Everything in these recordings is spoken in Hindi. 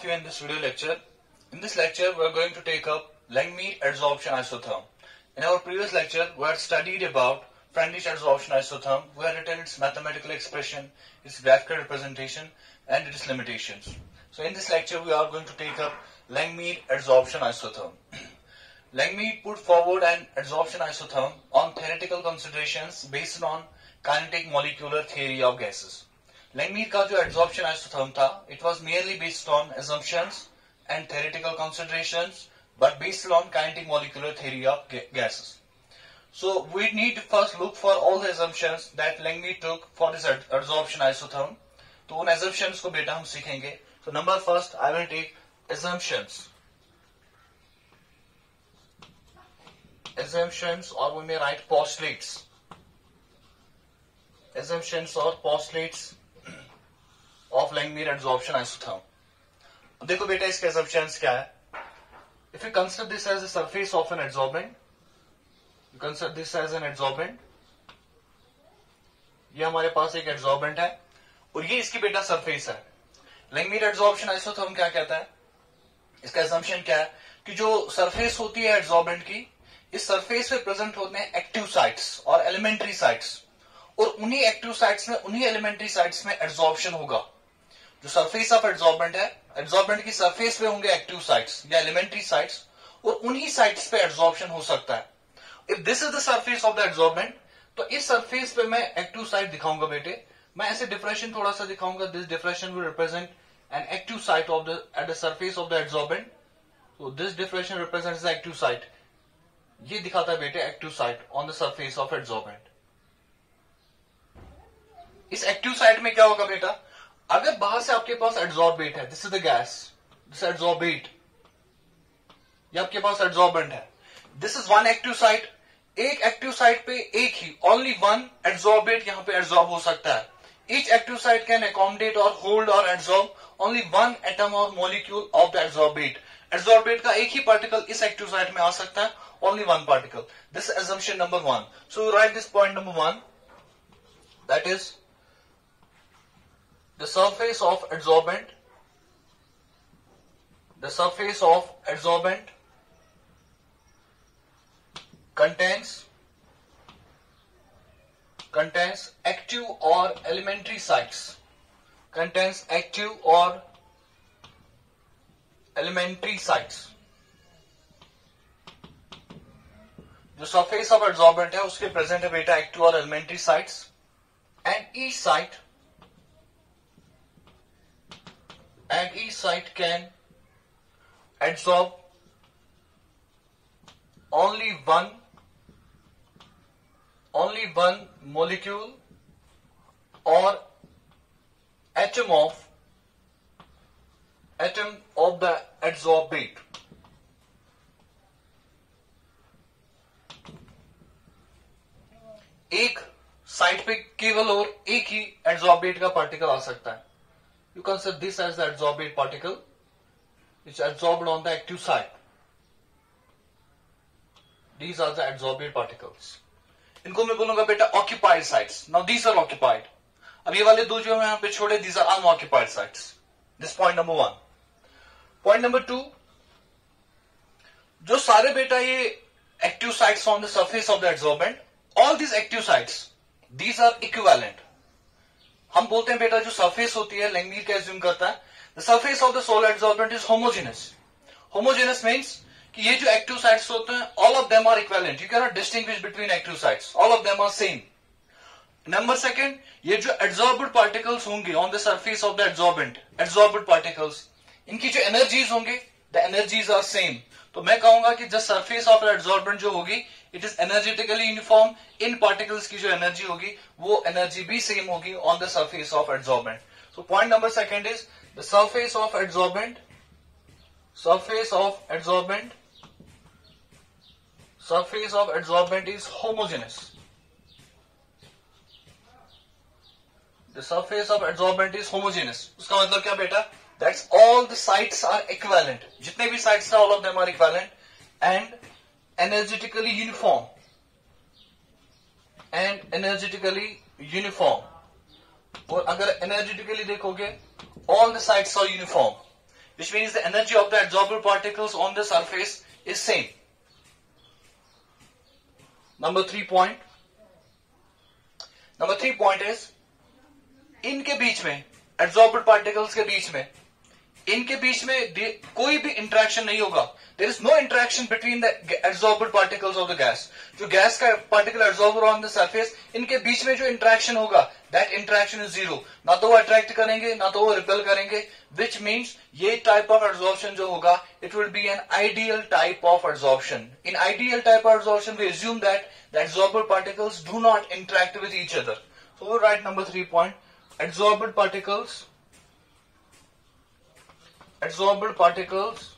of you in this video lecture. In this lecture, we are going to take up Langmuir adsorption isotherm. In our previous lecture, we had studied about Freundlich adsorption isotherm. We had written its mathematical expression, its graphical representation, and its limitations. So in this lecture, we are going to take up Langmuir adsorption isotherm. Langmuir put forward an adsorption isotherm on theoretical considerations based on kinetic molecular theory of gases. Langmuir का जो adsorption isotherm था, it was merely based on assumptions and theoretical considerations, but based on kinetic molecular theory of gases. So we need to first look for all the assumptions that Langmuir took for this adsorption isotherm. तो उन assumptions को बेटा हम सीखेंगे. So number first, I will take assumptions. Assumptions, or we may write postulates. Assumptions or postulates of Langmuir adsorption isotherm. देखो बेटा इसके assumptions क्या है? If you consider this as the surface of an adsorbent, you consider this as an adsorbent. ये हमारे पास एक adsorbent है और ये इसकी बेटा surface है. Langmuir adsorption isotherm क्या कहता है? इसका assumption क्या है कि जो surface होती है adsorbent की, इस surface पे present होते हैं active sites और elementary sites, और उन्हीं active sites में, उन्हीं elementary sites में adsorption होगा. जो सरफेस ऑफ एडसॉर्बेंट है, एडसॉर्बेंट की सरफेस पे होंगे एक्टिव साइट्स या एलिमेंट्री साइट्स, और उन्हीं साइट्स पे एडसॉर्प्शन हो सकता है. If this is the surface of the adsorbent, तो इस सरफेस पे मैं एक्टिव साइट दिखाऊंगा बेटे. मैं ऐसे डिफरेंशिएशन थोड़ा सा दिखाऊंगा. This differentiation will represent an active site of the at the surface of the adsorbent. So this differentiation represents the active site. ये दिखाता है बेटे active site on the surface of adsorbent. इस एक्टिव साइट में क्या होगा बेटा? अगर बाहर से आपके पास एडसॉर्बेट है, this is the gas, this adsorbate, ये आपके पास एडसॉर्बेंट है. This is one active site. एक एक्टिव साइट पे एक ही, ओनली वन एडसॉर्बेट यहां पे एडसॉर्ब हो सकता है. Each active site can accommodate और होल्ड और एडसॉर्ब ओनली वन एटम और मॉलिक्यूल ऑफ द एडसॉर्बेट. एडसॉर्बेट का एक ही पार्टिकल इस एक्टिव साइट में आ सकता है, only one particle. This assumption number 1. So you write this point number 1, that is the surface of adsorbent contains active or elementary sites. Contains active or elementary sites. जो surface of adsorbent है उसके present है बेटा active और elementary sites, and each site can adsorb only one molecule or atom of the adsorbate. एक साइट पे केवल और एक ही एडसॉर्बेट का पार्टिकल आ सकता है. You consider this as the adsorbate particle which is adsorbed on the active site. These are the adsorbate particles. इनको मैं बोलूंगा बेटा occupied sites. Now these are occupied. अब ये वाले दो जो मैं यहाँ पे छोड़े, these are unoccupied sites. This point number 1. Point number 2. जो सारे बेटा ये active sites on the surface of the adsorbent, all these active sites, these are equivalent. हम बोलते हैं बेटा जो सरफेस होती है, Langmuir क्या एज्यूम करता है, the surface of the solar adsorbent is homogeneous. Homogeneous means कि ये जो एक्टिव साइट्स होते हैं, all of them are equivalent. You can not distinguish between active sites, all of them are same. Number second, ये जो एडसॉर्बड पार्टिकल्स होंगे on the surface of the adsorbent, adsorbed particles, इनकी जो एनर्जीज होंगे, द एनर्जीज आर सेम. तो मैं कहूंगा कि द सरफेस ऑफ एडसॉर्बेंट जो होगी, इट इज एनर्जेटिकली यूनिफॉर्म. इन पार्टिकल्स की जो एनर्जी होगी, वो एनर्जी भी सेम होगी on the surface of adsorbent. So point number second is the surface of adsorbent is homogeneous. The surface of adsorbent is homogeneous. उसका मतलब क्या बेटा? That's all the sites are equivalent. जितने भी sites हैं, all of them are equivalent and energetically uniform. और अगर energetically देखोगे, all the sites are uniform. which means the energy of the adsorbed particles on the surface is same. Number 3 point is इनके बीच में adsorbed particles के बीच में इनके बीच में कोई भी इंटरेक्शन नहीं होगा. There is no interaction between the adsorbed particles of the gas. जो गैस का particle absorber on the surface, इनके बीच में जो इंटरेक्शन होगा, दैट इंटरेक्शन इज जीरो. ना तो वो अट्रैक्ट करेंगे ना तो वो रिपेल करेंगे, विच मीन्स ये टाइप ऑफ एब्जॉर्प्शन जो होगा, it will be an ideal type of absorption. In ideal type of absorption we assume that the adsorbed particles do not interact with each other. So we'll write number 3 point. Adsorbed particles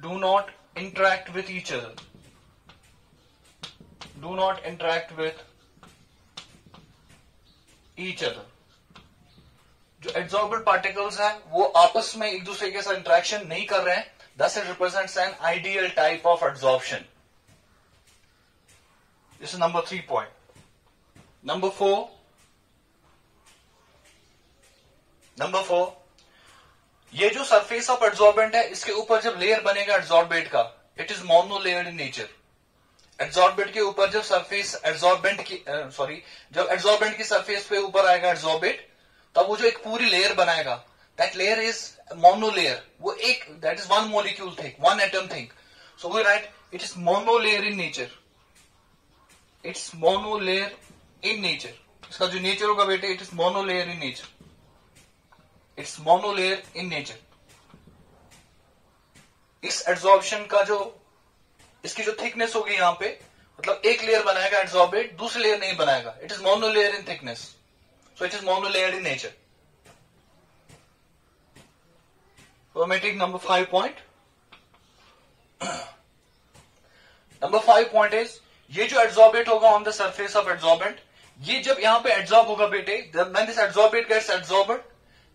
do not interact with each other. Do not interact with each other. जो adsorbed particles हैं वो आपस में एक दूसरे के साथ इंटरेक्शन नहीं कर रहे हैं, thus it represents an ideal type of adsorption. This is number 3 point. Number 4, ये जो सरफेस ऑफ एड्सॉर्बेंट है, इसके ऊपर जब लेयर बनेगा एड्सॉर्बेट का, it is monolayered in nature. Adsorbent के ऊपर जब सरफेस जब एड्सॉर्बेंट की सरफेस पे ऊपर आएगा एड्सॉर्बेट, तब वो जो एक पूरी लेयर बनाएगा, दैट लेयर इज मोनोलेयर. वो एक, that is one molecule thing, one atom thing. So we write it is monolayer in nature. It's monolayer in nature. इसका जो नेचर होगा बेटे, it is monolayer in nature. It's monolayer in nature. इस एड्सॉर्प्शन का जो, इसकी जो थिकनेस होगी यहां पे, मतलब एक लेयर बनाएगा एड्सॉर्बेट, दूसरी लेयर नहीं बनाएगा. It is monolayer in thickness, so it is monolayer in nature. So I may take number 5 point. Number 5 point is, ये जो एड्सॉर्बेट होगा on the surface of adsorbent, ये जब यहां पे एड्सॉर्ब होगा बेटे, when this adsorbate gets adsorbed,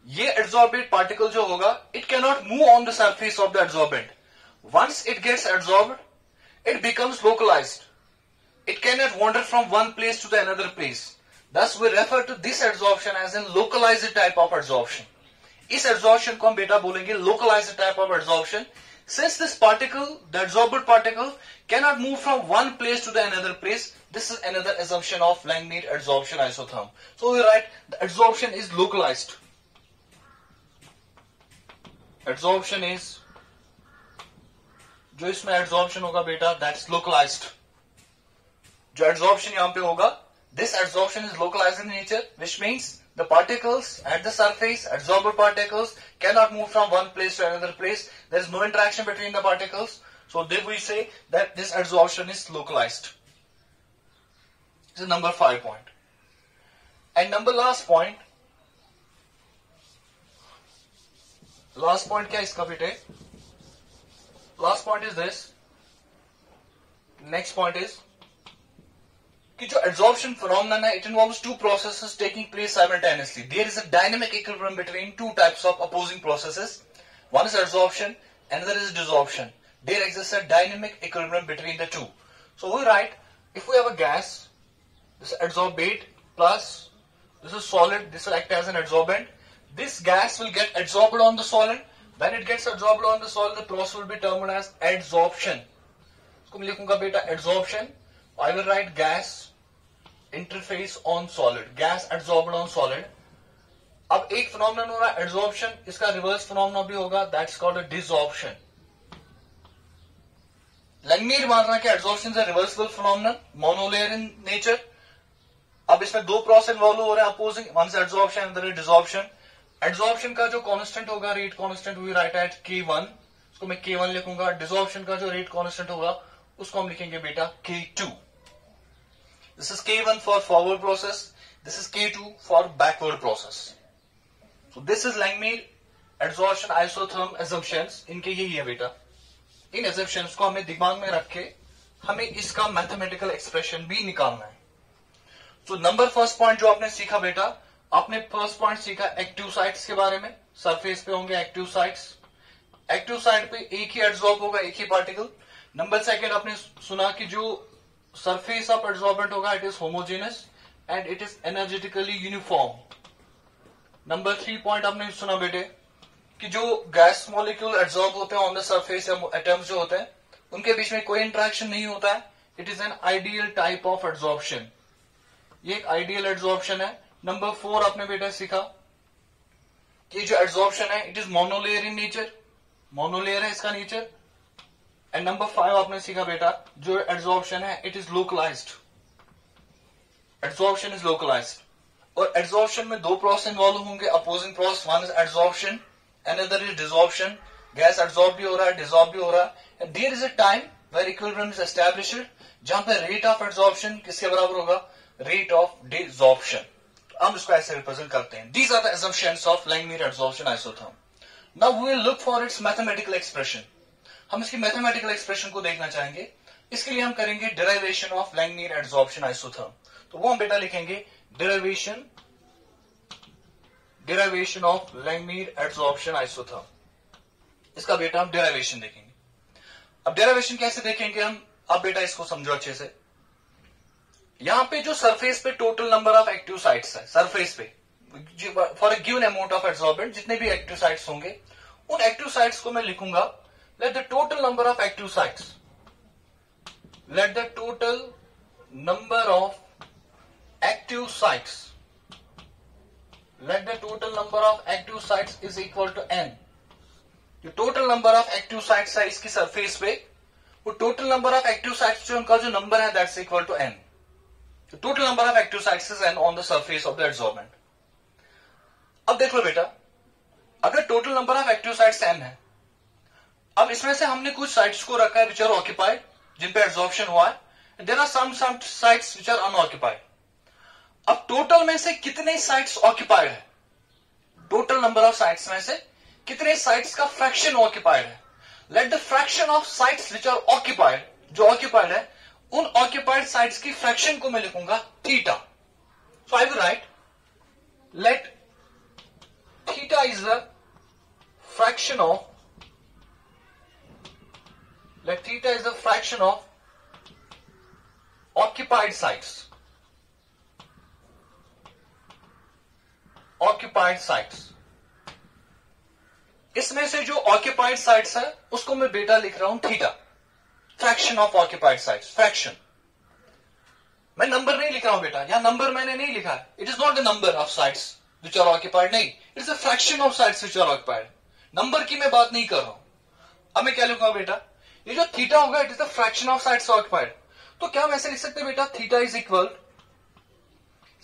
ये एड्सॉर्बेट पार्टिकल जो होगा, it can not move on the surface of the adsorbent. Once it gets adsorbed, it becomes localised. इट कैन नॉट wander from one place to the another place. Thus we refer to this adsorption as a localized type of adsorption. इस एड्सॉर्प्शन को हम बेटा बोलेंगे localized type of adsorption. Since this particle, the adsorbed particle, cannot move from one place to the another place, this is another assumption of Langmuir adsorption isotherm. So we write the adsorption is localized. Adsorption is, जो इसमें adsorption होगा बेटा, that's localized. जो adsorption यहां पे होगा, this adsorption is localized in nature, which means the particles at the surface, adsorbed particles, cannot move from one place to another place. There is no interaction between the particles. So then we say that this adsorption is localized. This is number 5 point. And number last point. Last point क्या इसका बेटे? Last point is this. Next point is कि जो adsorption phenomenon है, it involves two processes taking place simultaneously. There is a dynamic equilibrium between two types of opposing processes. One is adsorption, another is desorption. There exists a dynamic equilibrium between the two. So we write, if we have a gas, this is adsorbate plus this is solid, this will act as an adsorbent. This gas will get adsorbed on the solid. When it gets adsorbed on the solid, the process will be termed as adsorption. इसको मैं लिखूंगा बेटा adsorption. I will write gas interface on solid, gas adsorbed on solid. अब एक phenomenon हो रहा है adsorption, इसका reverse phenomenon भी होगा, that's called a desorption. Langmuir मान रहा है कि adsorption is a reversible phenomenon, monolayer in nature. अब इसमें दो process involve हो रहे हैं opposing, one is adsorption and the other is desorption. Adsorption का जो constant होगा, rate constant we write at K1, उसको मैं K1 लिखूंगा. Desorption का जो rate constant होगा, उसको हम लिखेंगे बेटा K2. This is K1 for forward process, this is K2 for backward process. So this is Langmuir adsorption isotherm assumptions. इनके यही है बेटा. इन assumptions को हमें दिमाग में रख के हमें इसका mathematical expression भी निकालना है. So number first point जो आपने सीखा बेटा, आपने first point सीखा active sites के बारे में. सरफेस पे होंगे active sites. एक्टिव साइड पे एक ही एड्सॉर्ब होगा, एक ही पार्टिकल. नंबर सेकंड आपने सुना कि जो सरफेस ऑफ एड्सॉर्बेंट होगा, it is homogeneous and it is energetically uniform. Number 3 point आपने सुना बेटे, कि जो गैस मॉलिक्यूल एब्जॉर्ब होते हैं ऑन द सरफेस या एटम्स जो होते हैं उनके बीच में कोई इंटरेक्शन नहीं होता है. It is an ideal type of absorption. ये एक आइडियल एब्जॉर्प्शन है. नंबर 4 आपने बेटा सीखा कि जो एब्जॉर्प्शन है it is monolayer in nature. Monolayer है इसका नेचर. एंड नंबर 5 आपने सीखा बेटा जो एब्जॉर्प्शन है it is localised. Absorption is localised. और एब्जॉर्प्शन में दो प्रोसेस इन्वॉल्व होंगे, opposing process. One is absorption, another is desorption. Gas absorb भी हो रहा है, डिसॉर्ब भी हो रहा है. And there is a time where equilibrium is established जहां पे रेट ऑफ एब्जॉर्प्शन किसके बराबर होगा, रेट ऑफ डिसॉर्प्शन. हम इसको ऐसे रिप्रेजेंट करते हैं. These are the assumptions of Langmuir absorption isotherm. Now we will look for its mathematical expression. हम इसकी मैथमेटिकल एक्सप्रेशन को देखना चाहेंगे. इसके लिए हम करेंगे derivation of Langmuir absorption isotherm. तो वो हम बेटा लिखेंगे derivation of Langmuir absorption isotherm. इसका बेटा हम डेरिवेशन देखेंगे. अब डेरिवेशन कैसे देखेंगे हम, अब बेटा इसको समझो अच्छे से. यहां पे जो सरफेस पे total number of active sites है, सरफेस पे for a given amount of absorbent जितने भी एक्टिव साइट्स होंगे उन एक्टिव साइट्स को मैं लिखूंगा let the total number of active sites, let the total number of active sites, let the total number of active sites is equal to n. जो total number of active sites है इसकी सरफेस पे, वो total number of active sites जो उनका जो नंबर है that's equal to n. The total number of active sites is n on the surface of the adsorbent. अब देख लो बेटा, अगर total number of active sites n है, अब इसमें से हमने कुछ साइट्स को रखा है विच आर ऑक्यूपाइड, जिन पे एब्जॉर्प्शन हुआ है. There are some sites which are unoccupied. अब टोटल में से कितने साइट्स ऑक्यूपाइड है, टोटल नंबर ऑफ साइट्स में से कितने साइट्स का फ्रैक्शन ऑक्यूपाइड है. Let the fraction of sites which are occupied, जो ऑक्यूपाइड है उन ऑक्यूपाइड साइट्स की फ्रैक्शन को मैं लिखूंगा theta. So I will write let theta is the fraction of, let theta is the fraction of occupied sites, occupied sites. इसमें से जो ऑक्यूपाइड साइट्स है उसको मैं बेटा लिख रहा हूं theta. Fraction of occupied sites, fraction. मैं नंबर नहीं लिख रहा हूं बेटा, यहां नंबर मैंने नहीं लिखा है. It is not the number of sites which are occupied, नहीं, it is the fraction of sites which are occupied. Number की मैं बात नहीं कर रहा हूं. अब मैं क्या लिखूंगा बेटा, ये जो थीटा होगा it is the fraction of sites occupied. तो क्या हम ऐसे लिख सकते हैं बेटा, theta is equal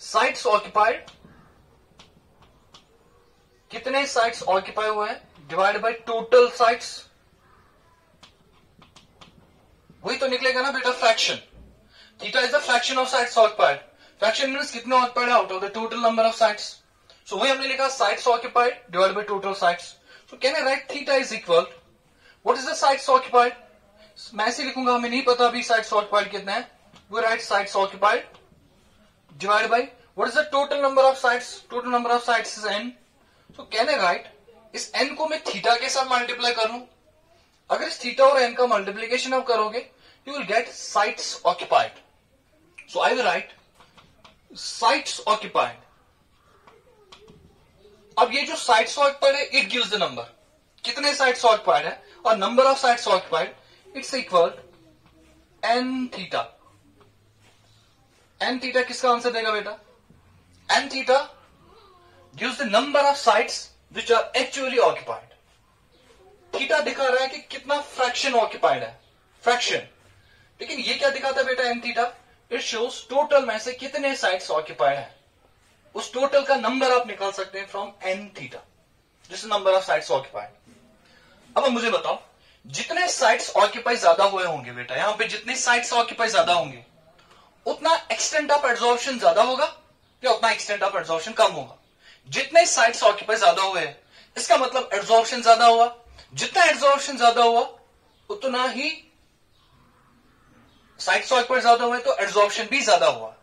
sites occupied, कितने साइट्स ऑक्यूपाई हुए हैं, डिवाइड बाय टोटल साइट्स. वही तो निकलेगा ना बेटा fraction. Theta is the fraction of sites occupied. Fraction means कितने occupied out of the total number of sites. So वही हमने लिखा sites occupied divide by total sites. So can I write theta is equal, what is the sites occupied. मैं ऐसे लिखूंगा, हमें नहीं पता अभी साइट्स ऑक्यूपाइड कितने हैं. We write sites occupied divide by what is the total number of sites. Total number of sites is n. तो कैन आई राइट, इस n को मैं थीटा के साथ मल्टीप्लाई कर लूं. अगर इस थीटा और n का मल्टीप्लीकेशन आप करोगे you will get sites occupied. So I will right sites occupied. अब ये जो साइट्स ऑक्यूपाइड है इट गिव्स द नंबर, कितने साइट्स ऑक्यूपाइड है, और number of sites occupied it's equal n theta. n theta किसका आंसर देगा बेटा, n theta gives the number of sites which are actually occupied. Theta दिखा रहा है कि कितना फ्रैक्शन ऑक्यूपाइड है, फ्रैक्शन. लेकिन ये क्या दिखाता है बेटा n theta, it shows total में से कितने साइट्स ऑक्यूपाइड है. उस टोटल का नंबर आप निकाल सकते हैं from n theta, this number of sites occupied. अब मुझे बताओ, जितने साइट्स ऑक्यूपाई ज्यादा हुए होंगे बेटा, यहां पे जितने साइट्स ऑक्यूपाई ज्यादा होंगे उतना एक्सटेंट ऑफ एब्जॉर्प्शन ज्यादा होगा या उतना एक्सटेंट ऑफ एब्जॉर्प्शन कम होगा. जितने साइट्स ऑक्यूपाई ज्यादा हुए हैं इसका मतलब एब्जॉर्प्शन ज्यादा हुआ. जितना एब्जॉर्प्शन ज्यादा हुआ उतना ही साइट्स ऑक्यूपाई ज्यादा हुए तो एब्जॉर्प्शन भी ज्यादा हुआ.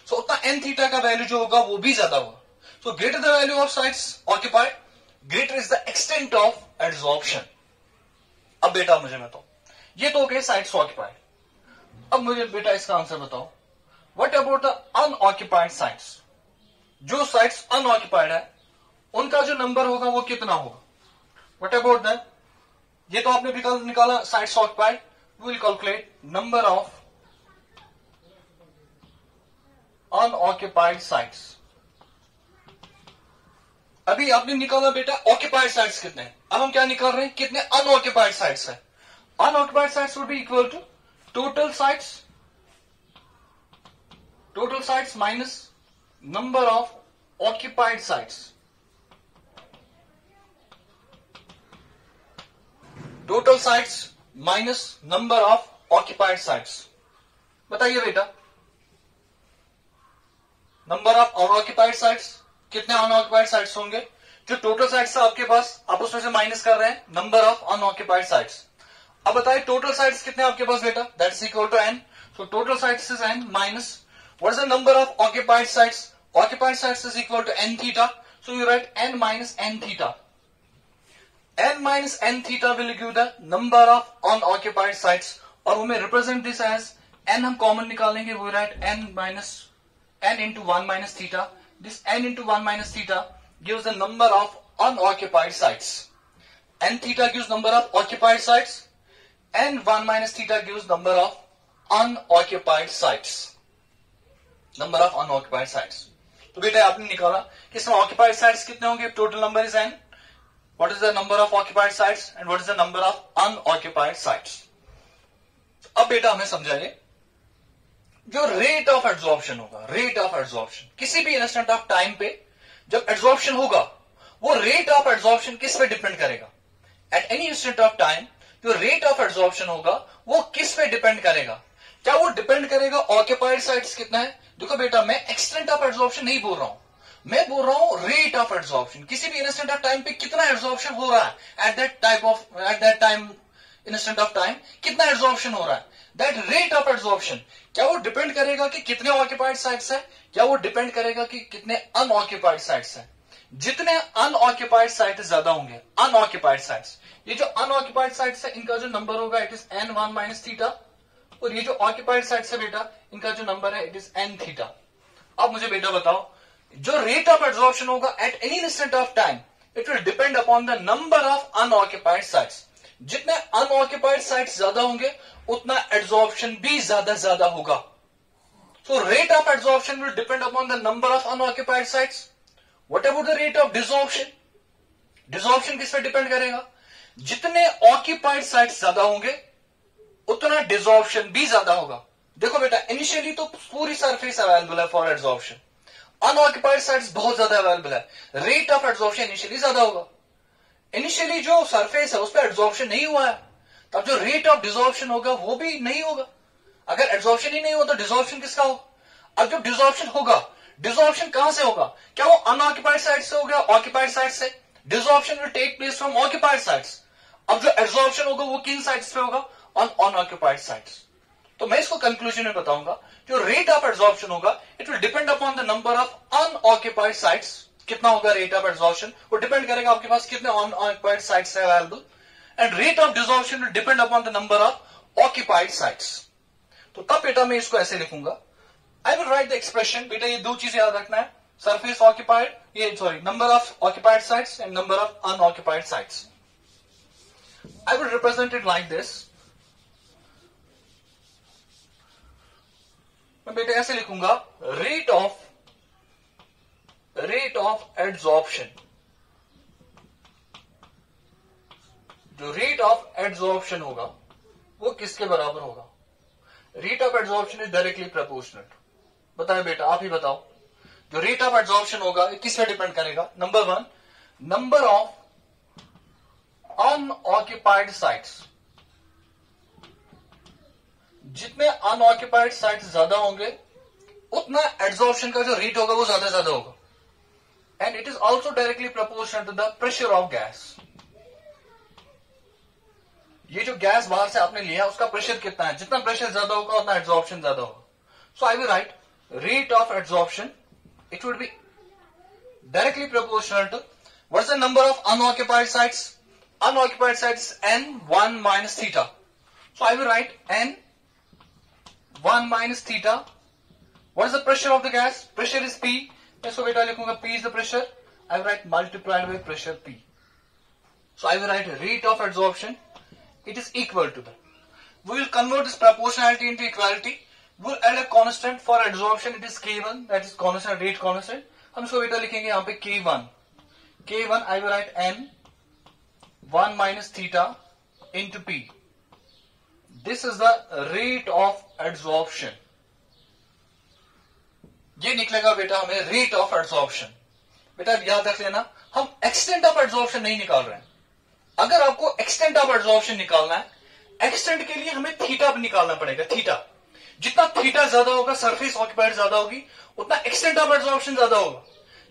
सो उतना n थीटा का वैल्यू जो होगा वो भी ज्यादा हुआ. So greater the value of sites occupied greater is the extent of absorption. अब बेटा मुझे बताओ, ये तो हो गए साइट्स ऑक्यूपाइड. अब मुझे बेटा इसका आंसर बताओ, what about the unoccupied sites. जो साइट्स अनऑक्यूपाइड है उनका जो नंबर होगा वो कितना होगा. What about that? ये तो आपने निकाला sites occupied. We will calculate number of unoccupied sites. अभी आपने निकाला बेटा ऑक्युपाइड साइट्स कितने हैं. अब हम क्या निकाल रहे हैं, कितने अनऑक्युपाइड साइट्स है. Unoccupied sites would be equal to total sites minus number of occupied sites. Total sites minus number of occupied sites. बताइए बेटा, नंबर ऑफ अनऑक्युपाइड साइट्स, कितने अनऑक्युपाइड साइट्स होंगे. जो टोटल साइट्स है आपके पास, आप उसमें से माइनस कर रहे हैं नंबर ऑफ अनऑक्युपाइड साइट्स. अब बताइए टोटल साइट्स कितने आपके पास बेटा. That's equal to n. So total sites is n minus what is the number of occupied sites. Occupied sites is equal to n theta. So you write n minus n theta. N minus n theta will give the number of unoccupied sites. और हमें represent this as n हम common निकालेंगे. We write n minus n into 1 minus theta. This n into 1 minus theta gives the number of unoccupied sites. N theta gives number of occupied sites. N 1 minus theta gives number of unoccupied sites. Number of unoccupied sites. तो बेटा आपने निकाला कि इसमें ऑक्युपाइड साइट्स कितने होंगे. Total number is n. What is the number of occupied sites and what is the number of unoccupied sites. अब बेटा हमें समझाइए, जो रेट ऑफ एब्जॉर्प्शन होगा, रेट ऑफ एब्जॉर्प्शन किसी भी इंस्टेंट ऑफ टाइम पे जब एब्जॉर्प्शन होगा, वो रेट ऑफ एब्जॉर्प्शन किस पे डिपेंड करेगा. At any instant of time जो रेट ऑफ एब्जॉर्प्शन होगा वो किस पे डिपेंड करेगा. क्या वो डिपेंड करेगा ऑक्युपाइड साइट्स कितना है. देखो बेटा, मैं एक्सटेंट ऑफ एब्जॉर्प्शन नहीं बोल रहा हूं, मैं बोल रहा हूं रेट ऑफ एब्जॉर्प्शन. किसी भी इंस्टेंट ऑफ टाइम पे कितना एब्जॉर्प्शन हो रहा है, at that time instant of time कितना एब्जॉर्प्शन हो रहा है. दैट रेट ऑफ एब्जॉर्प्शन क्या वो डिपेंड करेगा कि कितने ऑक्युपाइड साइट्स है, क्या वो डिपेंड करेगा कि कितने अनऑक्युपाइड साइट्स है. जितने अनऑक्युपाइड साइट ज्यादा होंगे, अनऑक्युपाइड साइट्स, ये जो अनऑक्युपाइड साइट्स है इनका जो नंबर होगा it is n1 minus theta. और ये जो ऑक्युपाइड साइट्स है बेटा, इनका जो नंबर है इट इज n थीटा. अब मुझे बेटा बताओ, जो रेट ऑफ एब्जॉर्प्शन होगा at any instant of time it will depend upon the number of unoccupied sites. जितने अनऑक्युपाइड साइट्स ज्यादा होंगे उतना एब्जॉर्प्शन भी ज्यादा होगा. So rate of absorption will depend upon the number of unoccupied sites. What about the rate of desorption. Desorption किस पे डिपेंड करेगा. जितने ऑक्युपाइड साइट्स ज्यादा होंगे उतना डिसॉर्प्शन भी ज्यादा होगा. देखो बेटा, इनिशियली तो पूरी सरफेस अवेलेबल है फॉर एब्जॉर्प्शन, अनऑक्युपाइड साइट्स बहुत ज्यादा अवेलेबल है, रेट ऑफ एब्जॉर्प्शन इनिशियली ज्यादा होगा. इनिशियली जो सरफेस है उस पर एब्जॉर्प्शन नहीं हुआ है, तब जो रेट ऑफ डिसॉर्प्शन होगा वो भी नहीं होगा. अगर एब्जॉर्प्शन ही नहीं हुआ तो डिसॉर्प्शन किसका होगा. अब जब डिसॉर्प्शन होगा, डिसॉर्प्शन कहां से होगा. क्या वो अनऑक्युपाइड साइट से होगा, ऑक्युपाइड साइट से. Desorption will take place from occupied sites. अब जो एब्जॉर्प्शन होगा वो किन साइट्स पे होगा, ऑन अनऑक्युपाइड साइट्स. तो मैं इसको कंक्लूजन में बताऊंगा, जो रेट ऑफ एब्जॉर्प्शन होगा it will depend upon the number of unoccupied sites. कितना होगा रेट ऑफ एब्जॉर्प्शन, वो डिपेंड करेगा आपके पास कितने अनऑक्युपाइड साइट्स है available. And rate of desorption will depend upon the number of occupied sites. तो तब बेटा मैं इसको ऐसे लिखूंगा, आई विल राइट द एक्सप्रेशन. बेटा ये दो चीजें याद रखना है, सरफेस ऑक्युपाइड, ये sorry number of occupied sites and number of unoccupied sites. I will represent it like this. मैं बेटा ऐसे लिखूंगा, रेट ऑफ एड्सॉर्प्शन. जो रेट ऑफ एड्सॉर्प्शन होगा वो किसके बराबर होगा. Rate of adsorption is directly proportional. बताए बेटा, आप ही बताओ, जो रेट ऑफ एड्सॉर्प्शन होगा किस पे डिपेंड करेगा. Number 1, number of unoccupied sites. जितने अनऑक्युपाइड साइट्स ज्यादा होंगे उतना एड्सॉर्प्शन का जो रेट होगा वो ज्यादा होगा. And it is also directly proportional to the pressure of gas. ये जो गैस बाहर से आपने लिया उसका प्रेशर कितना है, जितना प्रेशर ज्यादा होगा उतना एड्सॉर्प्शन ज्यादा होगा. So I will write rate of adsorption, it would be directly proportional to what's the number of unoccupied sites. Unoccupied sites n1 minus theta. So I will write n1 minus theta. What is the pressure of the gas? Pressure is P. मैं इसको बेटा लिखूंगा P is the pressure. I will write multiplied by pressure P. So I will write rate of adsorption. It is equal to the. We will convert this proportionality into equality. We will add a constant for adsorption. It is K1. That is constant, rate constant. हम इसको बेटा लिखेंगे यहाँ पे K1. K1 I will write N 1 minus theta into P. This is the rate of adsorption. ये निकलेगा बेटा हमें rate of adsorption. बेटा याद रख लेना, हम extent of adsorption नहीं निकाल रहे हैं. अगर आपको extent of adsorption निकालना है, extent के लिए हमें थीटा निकालना पड़ेगा. थीटा जितना थीटा ज्यादा होगा, सरफेस ऑक्यूपाइड ज्यादा होगी, उतना extent of adsorption ज्यादा होगा.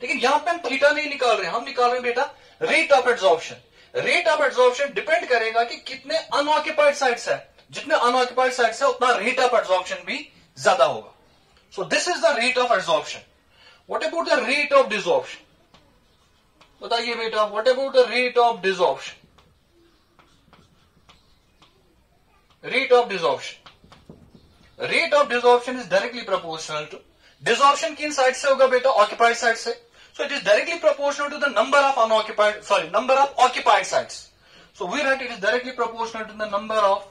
लेकिन यहां पे हम थीटा नहीं निकाल रहे हैं, हम निकाल रहे हैं बेटा rate of adsorption. Rate of adsorption depend करेगा कि कितने अनऑक्यूपाइड साइट्स है. जितने अनऑक्यूपाइड साइट्स है उतना rate of adsorption भी ज्यादा होगा. So this is the rate of adsorption. What about the rate of desorption? बताइए बेटा, what about the rate of desorption? Rate of desorption. Rate of desorption is directly proportional to desorption किन साइड से होगा बेटा? occupied साइड से. So it is directly proportional to the number of occupied sites. So we write it is directly proportional to the number of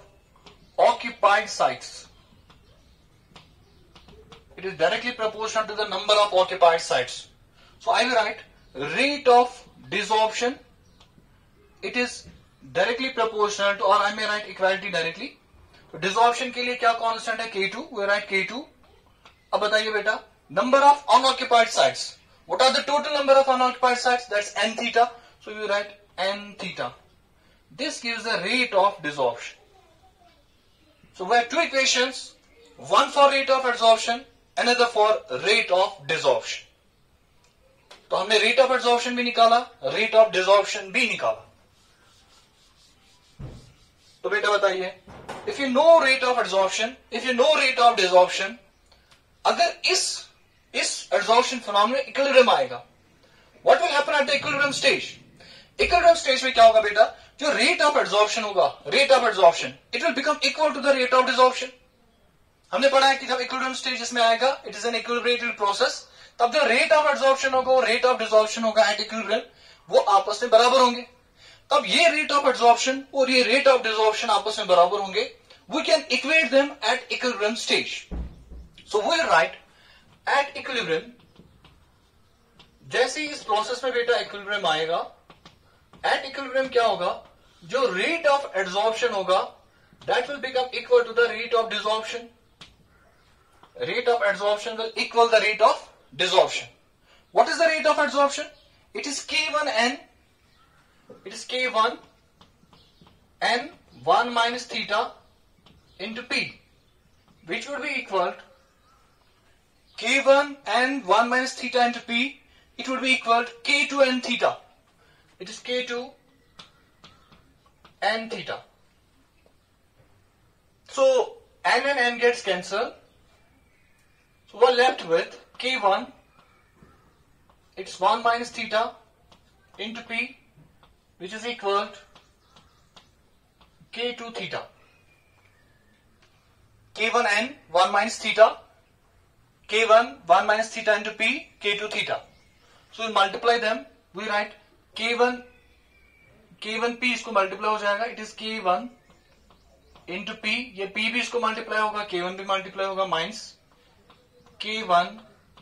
occupied sites. It is directly proportional to the number of occupied sites. So I will write rate of desorption. It is directly proportional to, or I may write equality directly. तो desorption के लिए क्या constant है? K2. We write K2. अब बताइए बेटा, number of unoccupied sites. What are the total number of unoccupied sites? That's n theta. So you write n theta. This gives the rate of desorption. So we have two equations, one for rate of adsorption, another for rate of desorption. तो हमने rate of adsorption भी निकाला, rate of desorption भी निकाला. तो बेटा बताइए, if you know rate of adsorption, if you know rate of desorption, अगर इस adsorption phenomenon equilibrium आएगा, what will happen at the equilibrium stage? Equilibrium stage में क्या होगा बेटा? जो rate of adsorption होगा, rate of adsorption, it will become equal to the rate of desorption. हमने पढ़ा है कि जब equilibrium stage इसमें आएगा, it is an equilibrated process, तब जो rate of adsorption होगा, वो rate of desorption होगा at equilibrium, वो आपस में बराबर होंगे. तब ये rate of adsorption और ये rate of desorption आपस में बराबर होंगे. We can equate them at equilibrium stage. So we will write at equilibrium, जैसे ही इस प्रोसेस में बेटा equilibrium आएगा, at equilibrium क्या होगा? जो rate of adsorption होगा, that will become equal to the rate of desorption. Rate of adsorption will equal the rate of desorption. What is the rate of adsorption? It is K1N. It is K1 N 1 minus theta into P, which would be equal to K1 N 1 minus theta into P. It would be equal to K2 N theta. It is K2 N theta. So N and N gets cancelled. So we're left with K1. It's 1 minus theta into P, which is equal to K2 theta. K1 N 1 minus theta. K1 1 minus theta into P, K2 theta. So we multiply them. We write K1 P इसको multiply हो जाएगा. It is K1 into P. ये P भी इसको multiply होगा, K1 भी multiply होगा, minus K1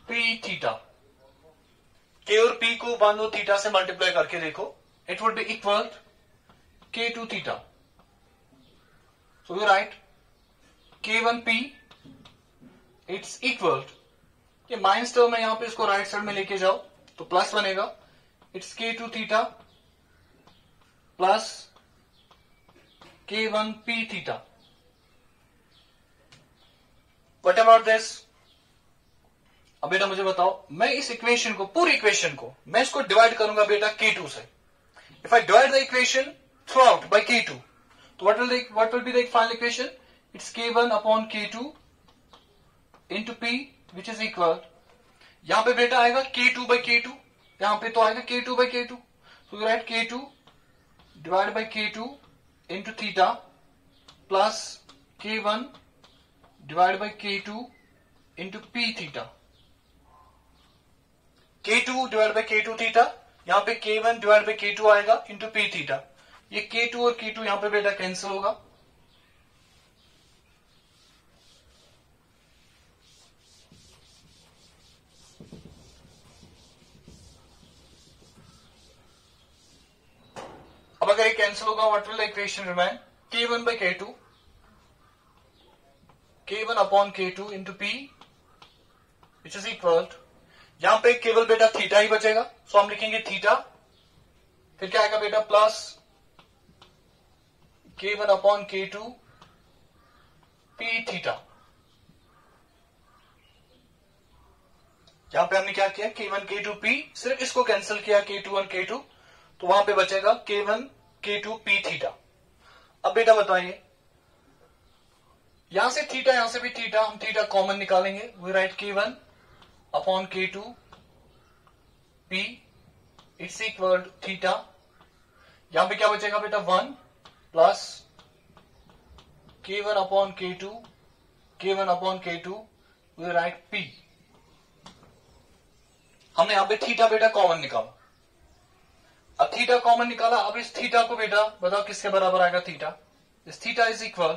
P theta. K और P को 1 और theta से multiply करके देखो. It would be equal to K2 theta. So we write K1P. It's equal to, ये माइनस टर्म है यहां पे, इसको राइट साइड में लेके जाओ तो प्लस बनेगा. It's K2 theta plus K1P theta. What about this? अब बेटा मुझे बताओ, मैं इस इक्वेशन को, पूरी इक्वेशन को मैं इसको डिवाइड करूंगा बेटा K2 से. If I divide the equation through out by K2, तो what will be the final equation? It's K1 upon K2 into P, which is equal, यहां पे बेटा आएगा K2 by K2, यहां पे तो आएगा K2 by K2. So we write K2 divided by K2 into theta plus K1 divided by K2 into P theta. K2 divided by K2 theta, यहां पे K1 divided by K2 आएगा into P theta. ये K2 और K2 यहां पे बेटा कैंसिल होगा, अब अगर ये कैंसिल होगा what will the equation remain, K1 by K2, K1 upon K2 into P which is equal, यहां पे केवल बेटा थीटा ही बचेगा, सो हम लिखेंगे थीटा, फिर क्या आएगा बेटा plus K1 upon K2 P theta. यहां पे हमने क्या किया, K1 K2 P, सिर्फ इसको कैंसिल किया K2 और K2, तो वहां पे बचेगा K1 K2 P थीटा। अब बेटा बताइए, यहां से थीटा, यहां से भी थीटा, हम थीटा कॉमन निकालेंगे, we write K1 upon K2 P it's equal to theta, यहां पे क्या बचेगा बेटा 1 plus K1 upon K2, K1 upon K2 we write P। हमने यहां पे थीटा बेटा कॉमन निकाला, अब थीटा कॉमन निकाला, अब इस थीटा को बेटा बताओ किसके बराबर आएगा थीटा, इस थीटा इज इक्वल,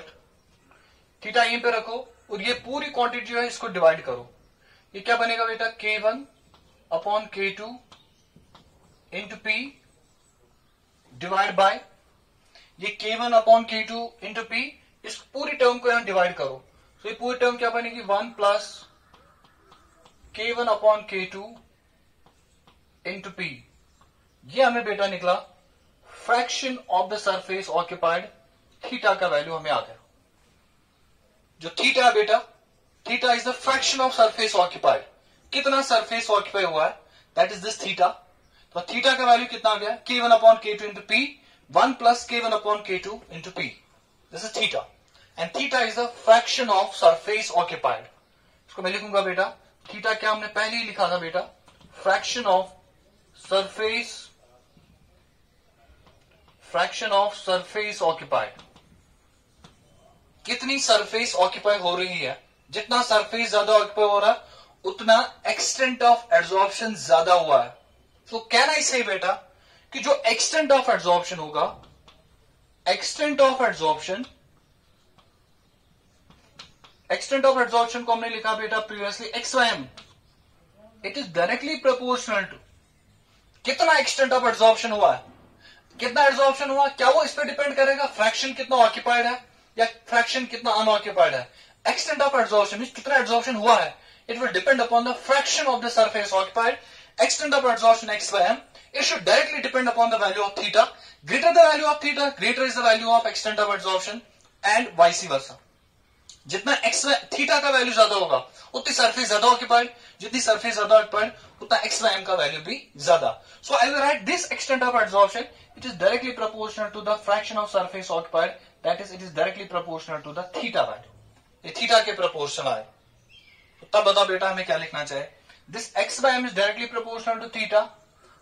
थीटा यहीं पे रखो और ये पूरी क्वांटिटी जो है इसको डिवाइड करो, ये क्या बनेगा बेटा K1 upon K2 into P divide bye, ये K1 upon K2 into P, इस पूरी टर्म को यहां डिवाइड करो, तो ये पूरी टर्म क्या बनेगी 1 plus K1 upon K2 into P, ये हमें बेटा निकला fraction of the surface occupied, theta का वैल्यू हमें आ गया, जो थीटा है बेटा, theta is the fraction of surface occupied, कितना सरफेस ऑक्यूपाई हुआ है, दैट इज दिस थीटा। तो थीटा का वैल्यू कितना आ गया, K1 upon K2 into P, 1 plus K1 upon K2 into P, this is theta, and theta is the fraction of surface occupied. इसको मैं लिखूंगा बेटा, थीटा क्या हमने पहले ही लिखा था बेटा, फ्रैक्शन ऑफ सरफेस ऑक्यूपाइड, कितनी सरफेस ऑक्यूपाई हो रही है, जितना सरफेस ज्यादा ऑक्यूपाई हो रहा है उतना एक्सटेंट ऑफ एब्जॉर्प्शन ज्यादा हुआ है। तो कैन आई से बेटा कि जो एक्सटेंट ऑफ एब्जॉर्प्शन होगा, एक्सटेंट ऑफ एब्जॉर्प्शन को हमने लिखा बेटा previously XM, it is directly proportional to कितना एक्सटेंट ऑफ एब्जॉर्प्शन हुआ है, कितना एब्जॉर्प्शन हुआ, क्या वो इस पर डिपेंड करेगा फ्रैक्शन कितना ऑक्यूपाइड है या फ्रैक्शन कितना अनऑक्यूपाइड है, एक्सटेंट ऑफ एब्जॉर्प्शन मींस कितना एब्जॉर्प्शन हुआ है, it will depend upon the fraction of the surface occupied, extent of absorption x by m, it should directly depend upon the value of theta, greater the value of theta, greater is the value of extent of absorption and vice versa। जितना थीटा का वैल्यू ज्यादा होगा उतनी सरफेस ज्यादा ऑक्यूपाइड, जितनी सरफेस ज्यादा ऑक्यूपाइड उतना x by m का वैल्यू भी ज्यादा, so I will write this extent of absorption, it is directly proportional to the fraction of surface occupied, that is it is directly proportional to the theta value, ये थीटा के प्रोपोर्शनल आए, तब बताओ बेटा हमें क्या लिखना चाहिए, this x by m is directly proportional to theta,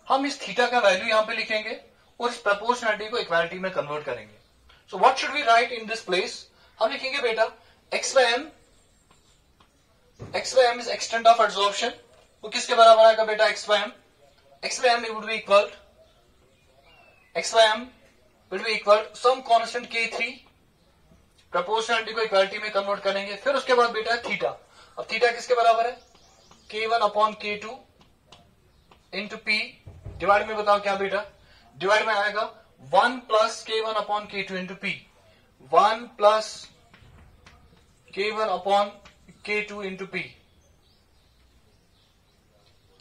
हम इस थीटा का वैल्यू यहां पे लिखेंगे और इस प्रोपोर्शनलिटी को इक्वालिटी में कन्वर्ट करेंगे। So what should we write in this place, हम लिखेंगे बेटा x by m इज एक्सटेंट ऑफ एब्जॉर्प्शन, वो किसके बराबर आएगा बेटा x by m would be equal, x by m would be equal some constant K3, proportionality को इक्वालिटी में कन्वर्ट करेंगे, फिर उसके बाद बेटा थीटा, अब थीटा किसके बराबर है K1 upon K2 into P, divide में बताओ क्या बेटा, डिवाइड में आएगा 1 plus K1 upon K2 into P, 1 plus K1 upon K2 into P,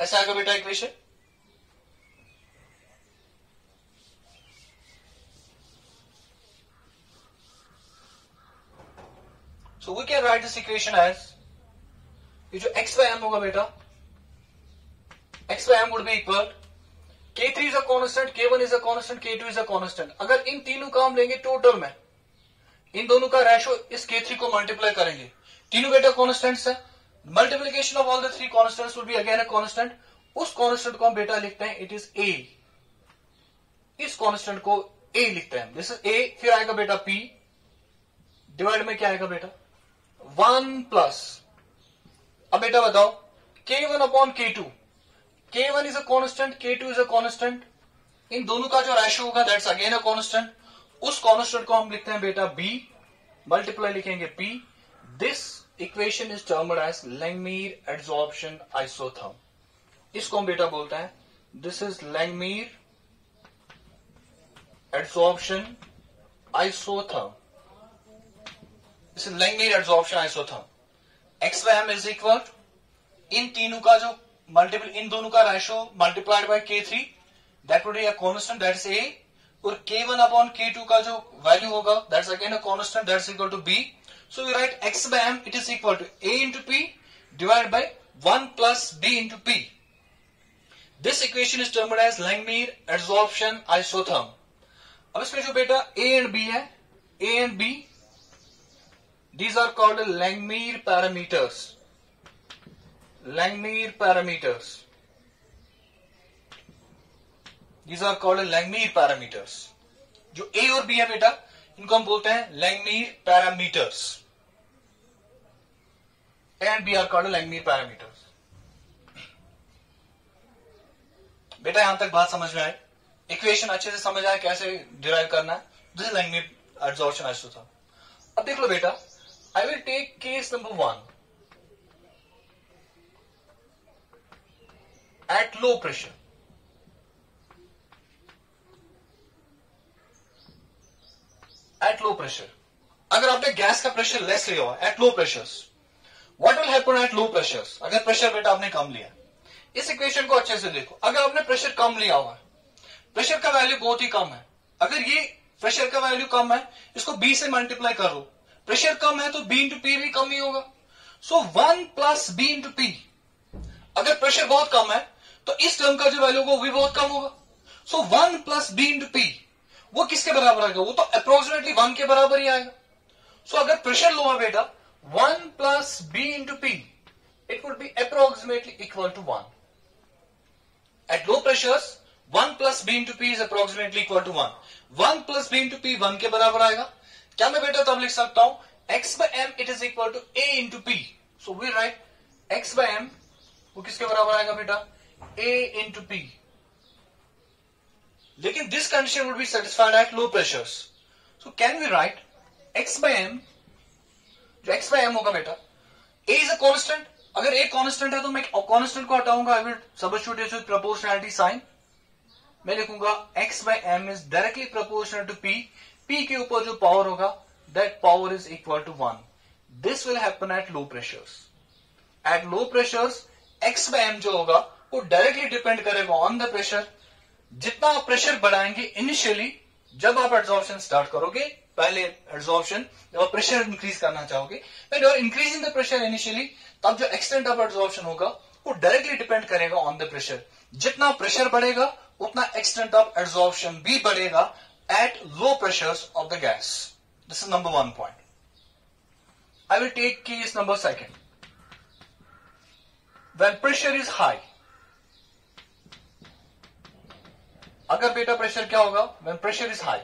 ऐसा आएगा बेटा equation. So we can write this equation as, ये जो x by m होगा बेटा, x by m would be equal, K3 is a constant, K1 is a constant, K2 is a constant, अगर इन तीनों का हम लेंगे टोटल में, इन दोनों का रेशो इस K3 को मल्टीप्लाई करेंगे, तीनों बेटा कॉन्स्टेंट्स है, multiplication of all the three constants will be again a constant, उस कॉन्स्टेंट को हम बेटा लिखते हैं इट इज A, इस कॉन्स्टेंट को A लिखते हैं, दिस इज A, फिर आएगा बेटा P, डिवाइड में क्या आएगा बेटा 1 प्लस, अब बेटा बताओ K1 upon K2, K1 is a constant, K2 is a constant, इन दोनों का जो रेशियो होगा दैट्स अगेन अ कांस्टेंट, उस कांस्टेंट को हम लिखते हैं बेटा b, मल्टीप्लाई लिखेंगे p. This equation is termed as Langmuir adsorption isotherm. इसको हम बेटा बोलते हैं this is Langmuir adsorption isotherm. This is Langmuir adsorption isotherm. X by m is equal इन तीनों का जो मल्टीपल, इन दोनों का ratio multiplied by K3, that would be a constant that is A, और K1 अपॉन K2 का जो वैल्यू होगा that's again a constant that's equal to B. So we write x by m it is equal to A into P divide by 1 plus B into P. This equation is termed as Langmuir adsorption isotherm. अब इसमें जो बेटा A and B है, A and B, these are called Langmuir parameters. Langmuir parameters. These are called Langmuir parameters. जो A और B है बेटा, इनको हम बोलते हैं Langmuir parameters. A and B are called Langmuir parameters. बेटा यहां तक बात समझ में आए, इक्वेशन अच्छे से समझ आए कैसे डिराइव करना है. This is Langmuir adsorption isotherm. अब देख लो बेटा, I will take case number 1. At low pressure. At low pressure. अगर आपने गैस का प्रेशर लेस लिया हुआ at low pressures, what will happen at low pressures? अगर प्रेशर बेटा आपने कम लिया, इस इक्वेशन को अच्छे से देखो. अगर आपने प्रेशर कम लिया हुआ है, प्रेशर का वैल्यू बहुत ही कम है, अगर ये प्रेशर का वैल्यू कम है, इसको B से मल्टीप्लाई करो, प्रेशर कम है तो B इंटू पी भी कम ही होगा. सो 1 प्लस B इंटू पी. अगर प्रेशर बहुत कम है तो इस टर्म का जो वैल्यू होगा वो भी बहुत कम होगा. सो 1 प्लस B इंटू पी वो किसके बराबर आएगा? वो तो अप्रोक्सीमेटली 1 के बराबर ही आएगा. सो अगर प्रेशर लो है बेटा 1 plus B into P, it would be approximately equal to 1. At low pressures 1 plus B into P is approximately equal to 1. 1 plus B into P 1 के बराबर आएगा. क्या मैं बेटा तब लिख सकता हूं x by m it is equal to A into P. So we write x by m वो किसके बराबर आएगा बेटा? A into P. लेकिन this condition would be satisfied at low pressures. So can we write x by m, जो x by m होगा बेटा, A इज अ कांस्टेंट. अगर A कांस्टेंट है तो मैं कांस्टेंट को हटाऊंगा, I will substitute it with proportionality sign. मैं लिखूंगा x by m is directly proportional to p. P के ऊपर जो पावर होगा that power is equal to 1. This will happen at low pressures. At low pressures x by m जो होगा वो डायरेक्टली डिपेंड करेगा ऑन द प्रेशर. जितना आप प्रेशर बढ़ाएंगे इनिशियली, जब आप एडसॉर्प्शन स्टार्ट करोगे, पहले एडसॉर्प्शन जब आप प्रेशर इंक्रीज करना चाहोगे, when you are increasing the pressure initially, तब जो एक्सटेंट ऑफ एडसॉर्प्शन होगा वो डायरेक्टली डिपेंड करेगा ऑन द प्रेशर. जितना प्रेशर बढ़ेगा उतना एक्सटेंट ऑफ एडसॉर्प्शन भी बढ़ेगा at low pressures of the gas. This is number 1 point. I will take case number 2. When pressure is high. अगर बेटा प्रेशर क्या होगा? When pressure is high.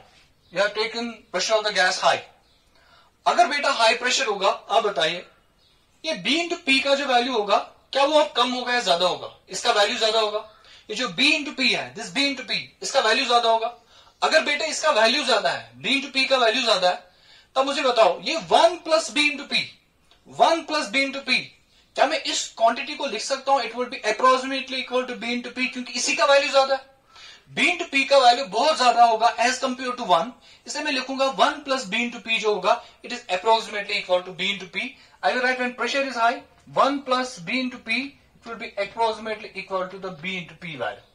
You have taken pressure of the gas high. अगर बेटा हाई प्रेशर होगा, आप बताइए ये B इंटू पी का जो वैल्यू होगा क्या वो अब कम होगा या ज्यादा होगा? इसका वैल्यू ज्यादा होगा. ये जो B इंटू पी है, दिस B इंटू पी, इसका वैल्यू ज्यादा होगा. अगर बेटा इसका वैल्यू ज्यादा है, B इंटू पी का वैल्यू ज्यादा है, तब मुझे बताओ ये 1 plus B into P, 1 plus B into P, क्या मैं इस क्वांटिटी को लिख सकता हूं? It would be approximately equal to B into P, क्योंकि इसी का वैल्यू ज्यादा है. B इंटू पी का वैल्यू बहुत ज्यादा होगा एज कंपेयर टू 1, इसलिए मैं लिखूंगा 1 प्लस B इंटू पी जो होगा it is approximately equal to B into P. I will write when pressure is high 1 plus B into P it will be approximately equal to the B into P value.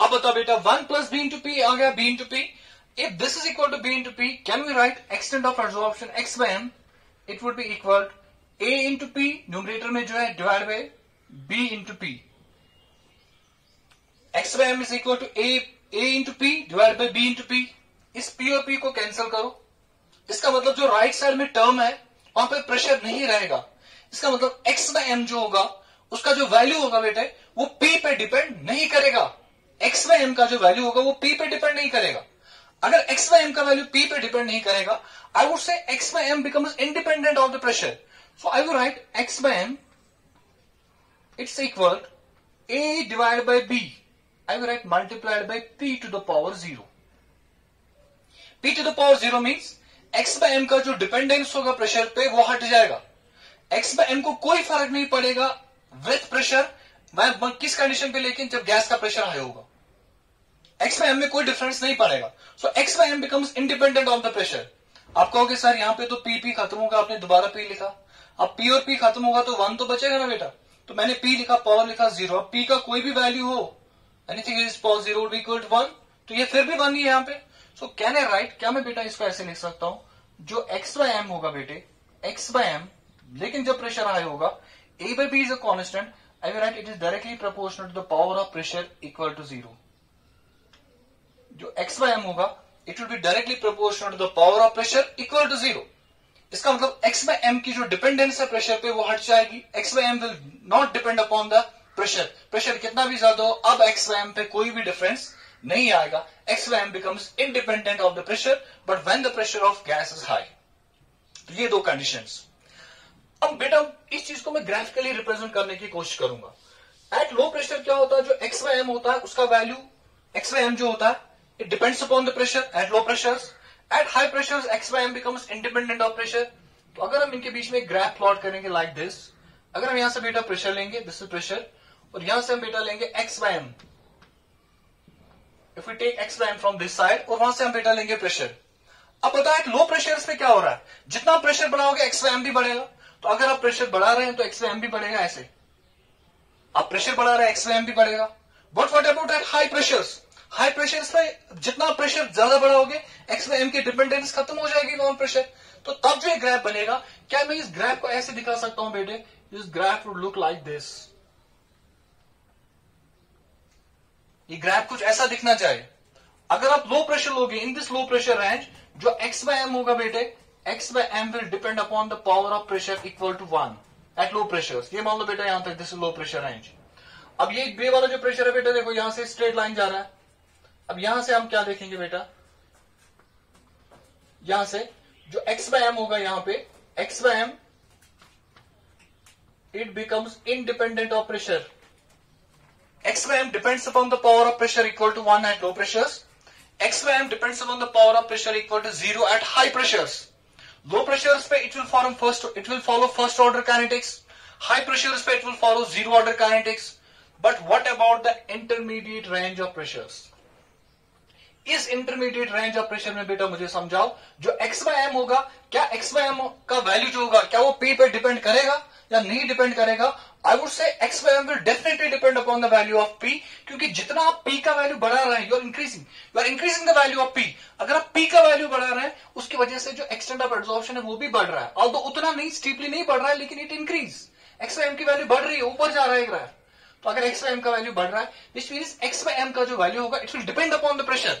अब बताओ बेटा 1 प्लस B इंटू पी आ गया B into P. If this is equal to B into P, can we write extent of adsorption x by m it would be equal A into P, numerator में जो है divide by B into P. x by m is equal to A into P divide by B into P. इस P और P को कैंसिल करो. इसका मतलब जो राइट साइड में टर्म है वहां पे प्रेशर नहीं रहेगा. इसका मतलब x by m जो होगा उसका जो वैल्यू होगा बेटे वो P पे डिपेंड नहीं करेगा. x by m का जो वैल्यू होगा वो P पे डिपेंड नहीं करेगा. अगर x by m का वैल्यू P पे डिपेंड नहीं करेगा, I would say x by m becomes independent of the pressure. So I will write x by m it's equal to A divided by B. I will write multiplied by P to the power 0. P to the power 0 means x by m का जो डिपेंडेंस होगा प्रेशर पे वो हट जाएगा. x by m को कोई फर्क नहीं पड़ेगा विथ प्रेशर, किस कंडीशन पे, लेकिन जब गैस का प्रेशर हाई होगा. x by m में कोई डिफरेंस नहीं पड़ेगा. सो x by m becomes independent of the pressure. आप कहोगे सर यहाँ पे तो p खत्म होगा, आपने दोबारा p लिखा. अब p और p खत्म होगा तो 1 तो बचेगा ना बेटा. तो मैंने p लिखा, पावर लिखा 0. अब p का कोई भी वैल्यू हो, anything is power 0 would be equal to 1, तो ये फिर भी 1 ही है यहाँ पे. सो कैन आई राइट, क्या मैं बेटा इसको ऐसे लिख सकता हूं, जो x by m होगा बेटे, x by m, लेकिन जब प्रेशर हाई होगा, a by b is a constant, I will write it is directly proportional to the power of pressure equal to 0. जो x by m होगा it will be directly proportional to the power of pressure equal to 0. इसका मतलब x by m की जो डिपेंडेंस है प्रेशर पे वो हट जाएगी. x by m will not depend upon the pressure. Pressure कितना भी ज्यादा हो, अब x by m पे कोई भी डिफरेंस नहीं आएगा. x by m becomes independent of the pressure, but when the pressure of gas is high. तो ये दो कंडीशंस. अब बेटा इस चीज को मैं ग्राफिकली रिप्रेजेंट करने की कोशिश करूंगा. एट लो प्रेशर क्या होता है, जो x by m होता है उसका वैल्यू x by m जो होता है it depends upon the pressure at low pressures. At high pressures x by m becomes independent of pressure. तो अगर हम इनके बीच में ग्राफ प्लॉट करेंगे लाइक दिस, अगर हम यहां से बेटा प्रेशर लेंगे, दिस इज प्रेशर, और यहां से हम बेटा लेंगे x by m. If we take x by m from this side, और वहां से हम बेटा लेंगे प्रेशर. अब बताएं लो प्रेशर पे क्या हो रहा है, जितना प्रेशर बढ़ाओगे x by m भी बढ़ेगा. तो अगर आप प्रेशर बढ़ा रहे हैं तो x by m भी बढ़ेगा. ऐसे आप प्रेशर बढ़ा रहे हैं x by m भी बढ़ेगा. But what about at high pressures, high pressures पे जितना प्रेशर ज्यादा बढ़ाओगे x by m की डिपेंडेंस खत्म हो जाएगी नॉन प्रेशर. तो तब जो ग्राफ बनेगा, क्या मैं इस ग्राफ को ऐसे दिखा सकता हूं बेटे, this graph would look like this. ये ग्राफ कुछ ऐसा दिखना चाहिए. अगर आप लो प्रेशर लोगे in this low pressure range, जो x by m होगा बेटे, x by m will depend upon the power of pressure equal to 1 at low pressure. ये मान लो बेटा यहां तक, this is low pressure range. अब ये ग्रे वाला जो प्रेशर है बेटा, देखो यहां से स्ट्रेट लाइन जा रहा है. अब यहां से हम क्या देखेंगे बेटा, यहां से जो x by m होगा यहां पे, x by m it becomes independent of pressure. x by m depends upon the power of pressure equal to 1 at low pressures. x by m depends upon the power of pressure equal to 0 at high pressures. Low pressures पे it will follow first order kinetics. High pressures पे it will follow zero order kinetics. But what about the intermediate range of pressures? इस इंटरमीडिएट रेंज ऑफ प्रेशर में बेटा मुझे समझाओ, जो x by m होगा, क्या x by m का वैल्यू जो होगा क्या वो p पे डिपेंड करेगा या नहीं डिपेंड करेगा? I would say x by m will definitely depend upon the value of p, क्योंकि जितना आप p का वैल्यू बढ़ा रहे हैं, you are increasing the value of p. अगर आप p का वैल्यू बढ़ा रहे हैं, उसकी वजह से जो एक्सटेंट ऑफ एब्जॉर्प्शन है वो भी बढ़ रहा है. ऑल्दो उतना नहीं, स्टीपली नहीं बढ़ रहा है, लेकिन it increase. x by m की वैल्यू बढ़ रही है, ऊपर जा रहा है ग्राफ. तो अगर x by m का वैल्यू बढ़ रहा है, which means x by m का जो वैल्यू होगा it will depend upon the pressure.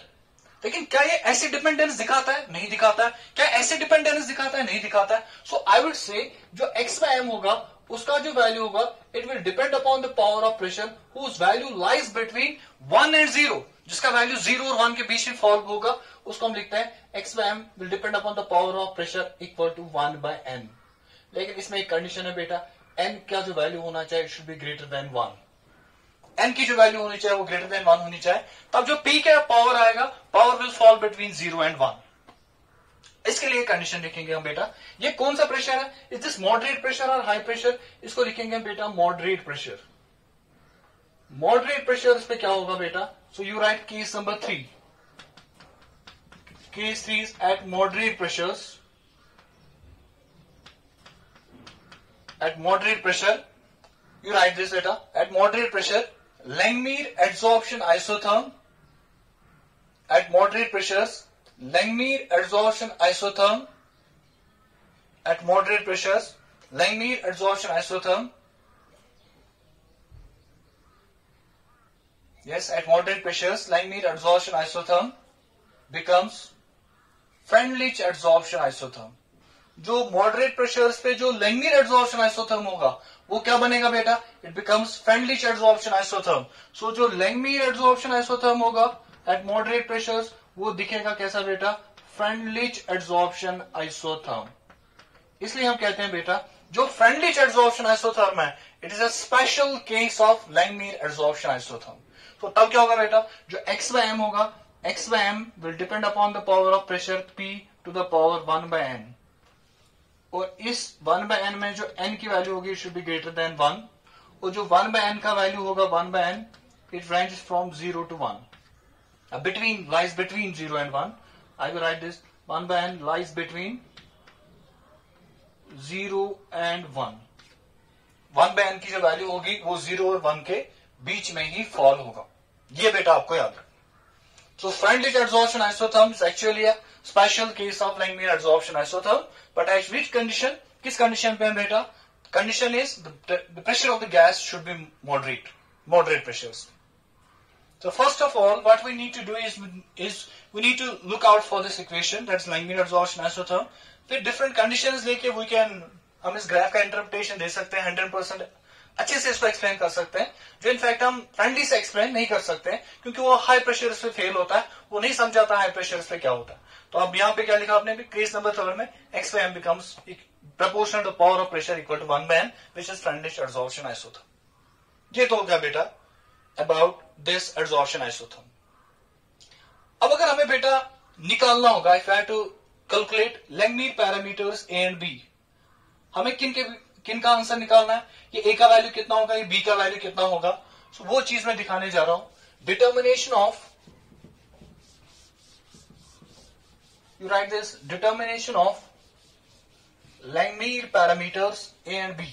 लेकिन क्या ये ऐसे डिपेंडेंस दिखाता है? नहीं दिखाता है. क्या ऐसे डिपेंडेंस दिखाता है? नहीं दिखाता है. सो आई वुड से जो x by m होगा उसका जो वैल्यू होगा it will depend upon the power of pressure whose value lies between 1 and 0. जिसका वैल्यू 0 और 1 के बीच में फॉल होगा उसको हम लिखते हैं x by m will depend upon the power of pressure equal to 1 by n. लेकिन इसमें एक कंडीशन है बेटा, n का जो वैल्यू होना चाहिए it should be greater than 1. n की जो वैल्यू होनी चाहिए वो ग्रेटर देन 1 होनी चाहिए. तब जो p का पावर आएगा, power will fall between 0 and 1. इसके लिए कंडीशन लिखेंगे हम बेटा. ये कौन सा प्रेशर है? इज दिस मॉडरेट प्रेशर और हाई प्रेशर? इसको लिखेंगे हम बेटा मॉडरेट प्रेशर. मॉडरेट प्रेशर इस पे क्या होगा बेटा? सो you right case number 3. Case 3 is eight moderate pressures. Eight moderate pressure you write this beta, at moderate pressure Langmuir adsorption isotherm. At moderate pressures Langmuir adsorption isotherm. At moderate pressures Langmuir adsorption isotherm. Yes, at moderate pressures Langmuir adsorption isotherm becomes Freundlich adsorption isotherm. जो मॉडरेट प्रेशर्स पे जो लैंगमियर एड्सॉर्प्शन आइसोथर्म होगा वो क्या बनेगा बेटा? It becomes Freundlich adsorption isotherm. So जो लैंगमियर एड्सॉर्प्शन आइसोथर्म होगा एट मॉडरेट प्रेशर्स वो दिखेगा कैसा बेटा? Freundlich adsorption isotherm. इसलिए हम कहते हैं बेटा जो फ्रेंडलिच एड्सॉर्प्शन आइसोथर्म है it is a special case of Langmuir adsorption isotherm. तो तब क्या होगा बेटा? जो x by m होगा x by m will depend upon the power of pressure P to the power 1 by n. और इस 1 by n में जो n की वैल्यू होगी should be greater than 1, और जो 1 by n का वैल्यू होगा 1 by n it ranges from 0 to 1. Lies between 0 and 1. I will write this 1 by n lies between 0 and 1. 1 by n की जो वैल्यू होगी वो 0 और 1 के बीच में ही फॉल होगा. ये बेटा आपको याद रखना. So Freundlich adsorption isotherm is actually a special case of Langmuir adsorption isotherm, but at which condition? किस condition पे है बेटा? Condition is the pressure of the gas should be moderate pressures. So first of all, what we need to do is we need to look out for this equation, that's Langmuir adsorption isotherm. फिर different conditions लेके हम इस ग्राफ का इंटरप्रिटेशन दे सकते हैं, 100% अच्छे से इसको एक्सप्लेन कर सकते हैं, जो इनफैक्ट हम फ्रेंडली से एक्सप्लेन नहीं कर सकते हैं, क्योंकि वो हाई प्रेशर पे फेल होता है, वो नहीं समझाता हाई प्रेशर पे क्या होता है. तो अब यहाँ पे क्या लिखा आपने भी, केस नंबर 3 में x by m becomes proportional to power of pressure equal to 1 by n, which is Freundlich adsorption isotherm. ये तो हो गया बेटा about this adsorption isotherm. अब अगर हमें बेटा निकालना होगा, if I have to calculate Langmuir parameters A and B, हमें किन का आंसर निकालना है, ये A का वैल्यू कितना होगा, ये B का वैल्यू कितना होगा, so वो चीज मैं दिखाने जा रहा हूं. Determination of, you write this, determination of Langmuir parameters A and B.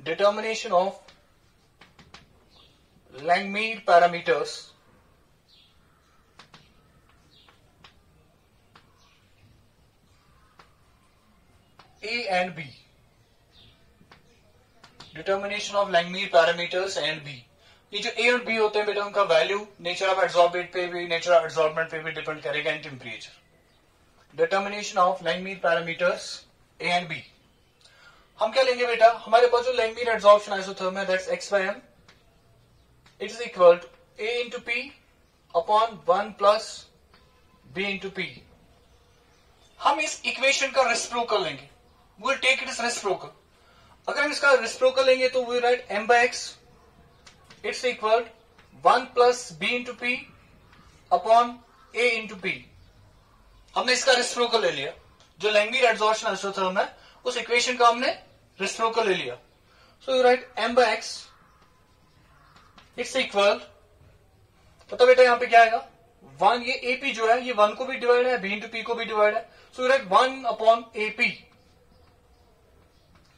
Determination of Langmuir parameters A and B. Determination of Langmuir parameters A and B. ये जो A और B होते हैं बेटा, उनका वैल्यू नेचर ऑफ एडसॉर्बेट पे भी, नेचर ऑफ एडसॉर्बमेंट पे भी डिपेंड करेगा, and temperature. Determination of Langmuir parameters A and B. हम क्या लेंगे बेटा, हमारे पास जो Langmuir adsorption isotherm है, that's x by m, it is equal to A into P upon 1 plus B into P. हम इस इक्वेशन का रेसिप्रोकल लेंगे, we'll take it as reciprocal. अगर हम इसका रेसिप्रोकल लेंगे तो we write m by x, it's equal 1 plus B into P upon A into P. हमने इसका रेसिप्रोकल ले लिया, जो Langmuir adsorption isotherm है उस इक्वेशन का हमने रेसिप्रोकल ले लिया. So you write m by x, it's equal, पता बेटा यहाँ पे क्या आएगा, 1, ये AP जो है ये 1 को भी डिवाइड है, B into P को भी डिवाइड है. So you write 1 upon AP,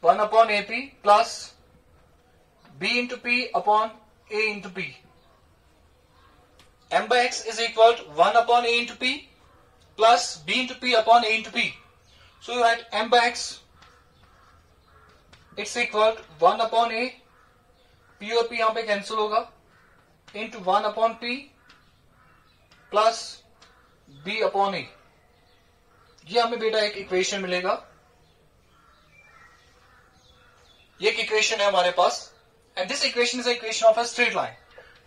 1 upon AP plus B into P upon A into P. M by x is equal to 1 upon A into P plus B into P upon A into P. So you write m by x, it's equal to 1 upon A, P और P यहाँ पे कैंसिल होगा, into 1 upon P plus B upon A. ये हमें बेटा एक इक्वेशन मिलेगा, ये एक इक्वेशन है हमारे पास, and this equation is an equation of a straight line.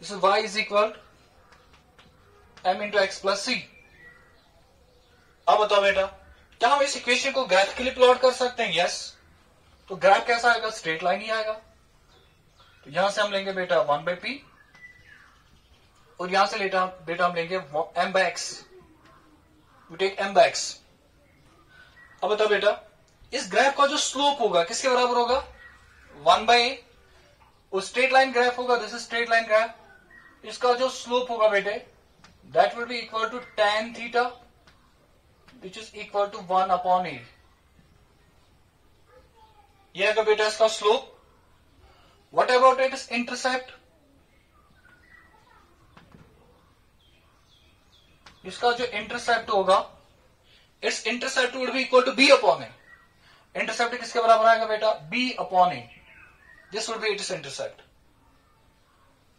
This is y is equal to m into x plus c. अब बताओ बेटा, क्या हम इस इक्वेशन को ग्राफिकली प्लॉट कर सकते हैं? यस. तो ग्राफ कैसा आएगा, स्ट्रेट लाइन ही आएगा. तो यहां से हम लेंगे बेटा 1 by p, और यहां से बेटा हम लेंगे m by x. We take m by x. अब बताओ बेटा, इस ग्राफ का जो स्लोप होगा किसके बराबर होगा, 1 by a. वो स्ट्रेट लाइन ग्राफ होगा, this is straight line graph. इसका जो स्लोप होगा बेटे, that will be equal to tan theta, which is equal to 1 upon a. यह है बेटा इसका slope. What about it is intercept, इसका जो इंटरसेप्ट होगा, it's intercept would be equal to b upon a. Intercept किसके बराबर आएगा बेटा, b upon a. This would be its intercept.